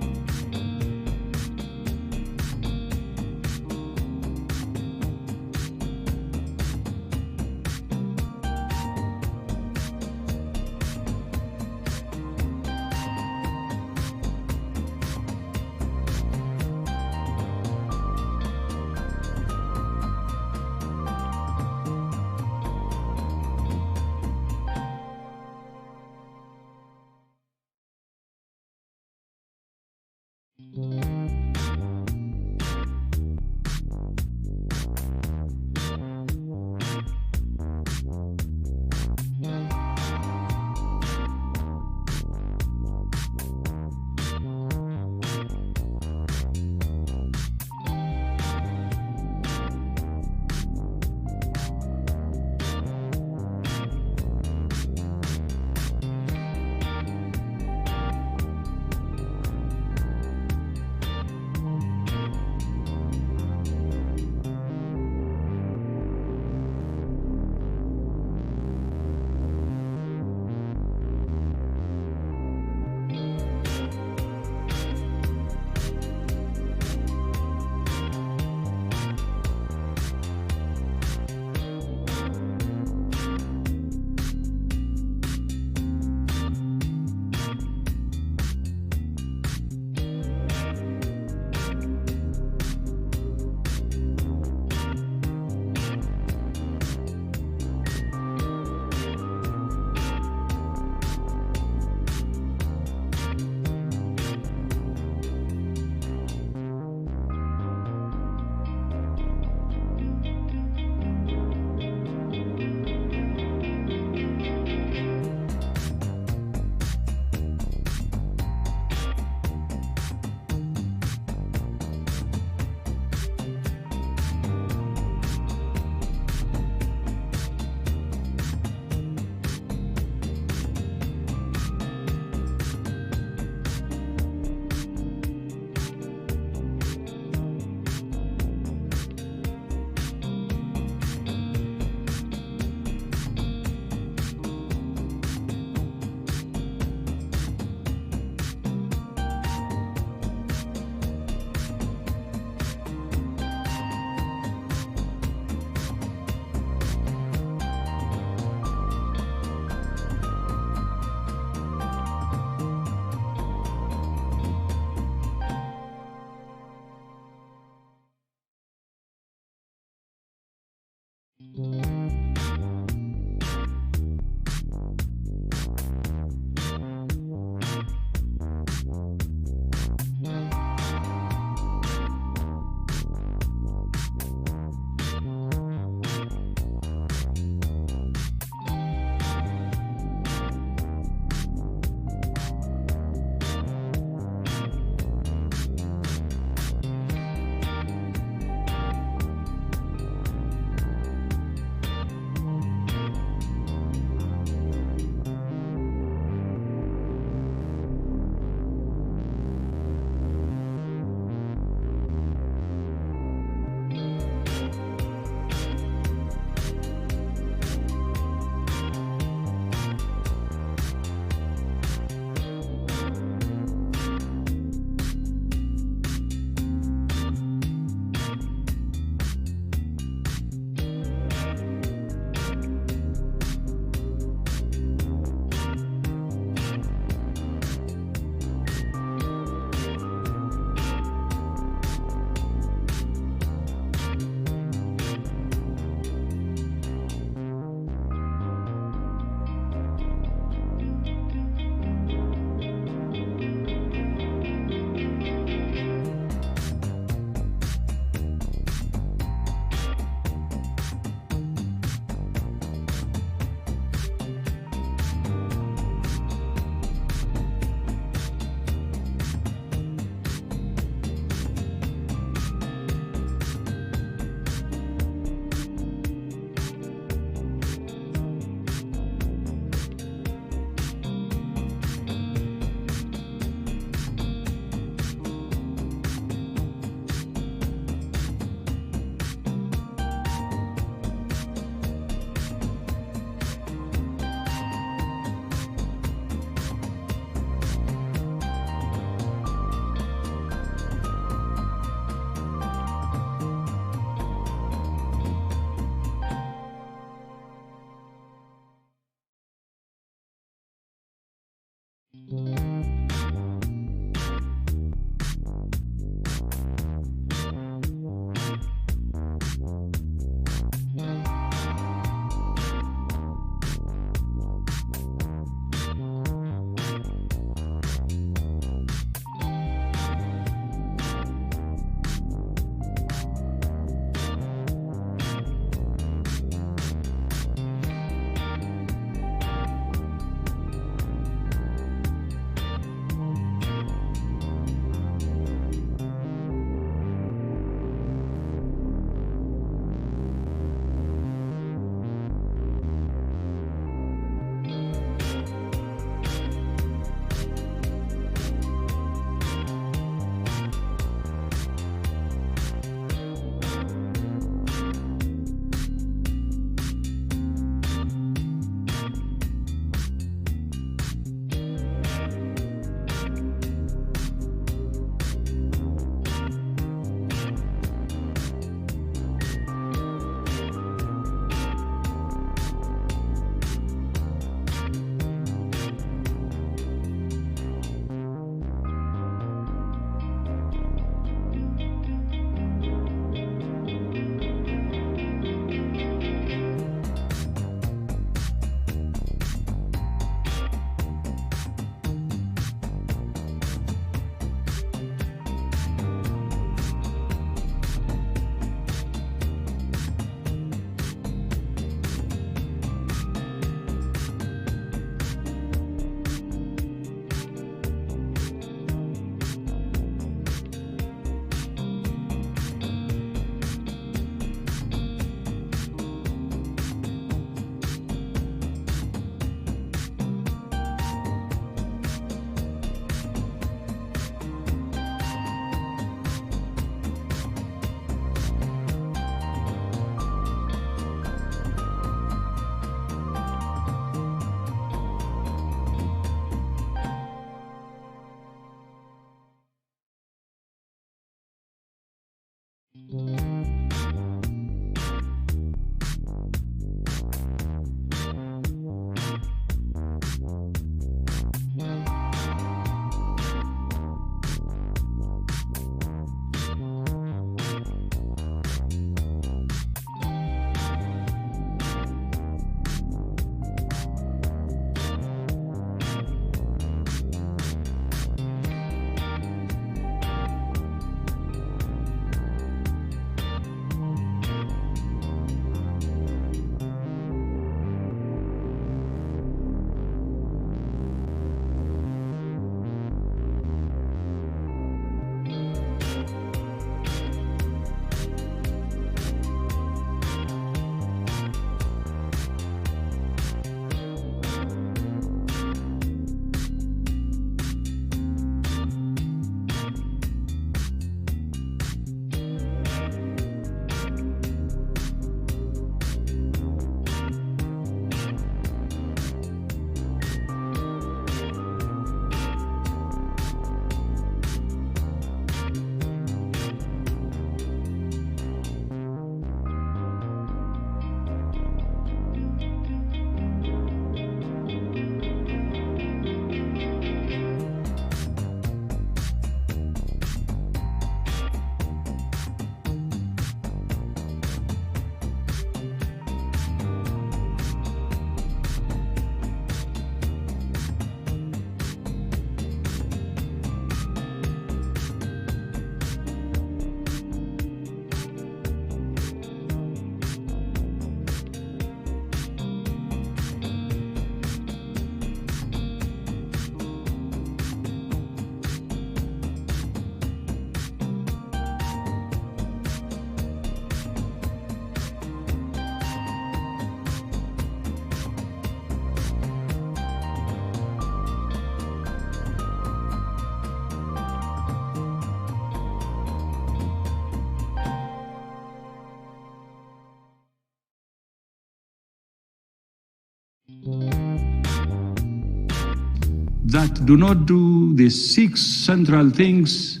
that do not do the 6 central things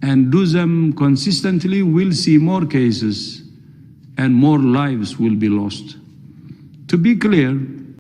and do them consistently will see more cases and more lives will be lost. To be clear,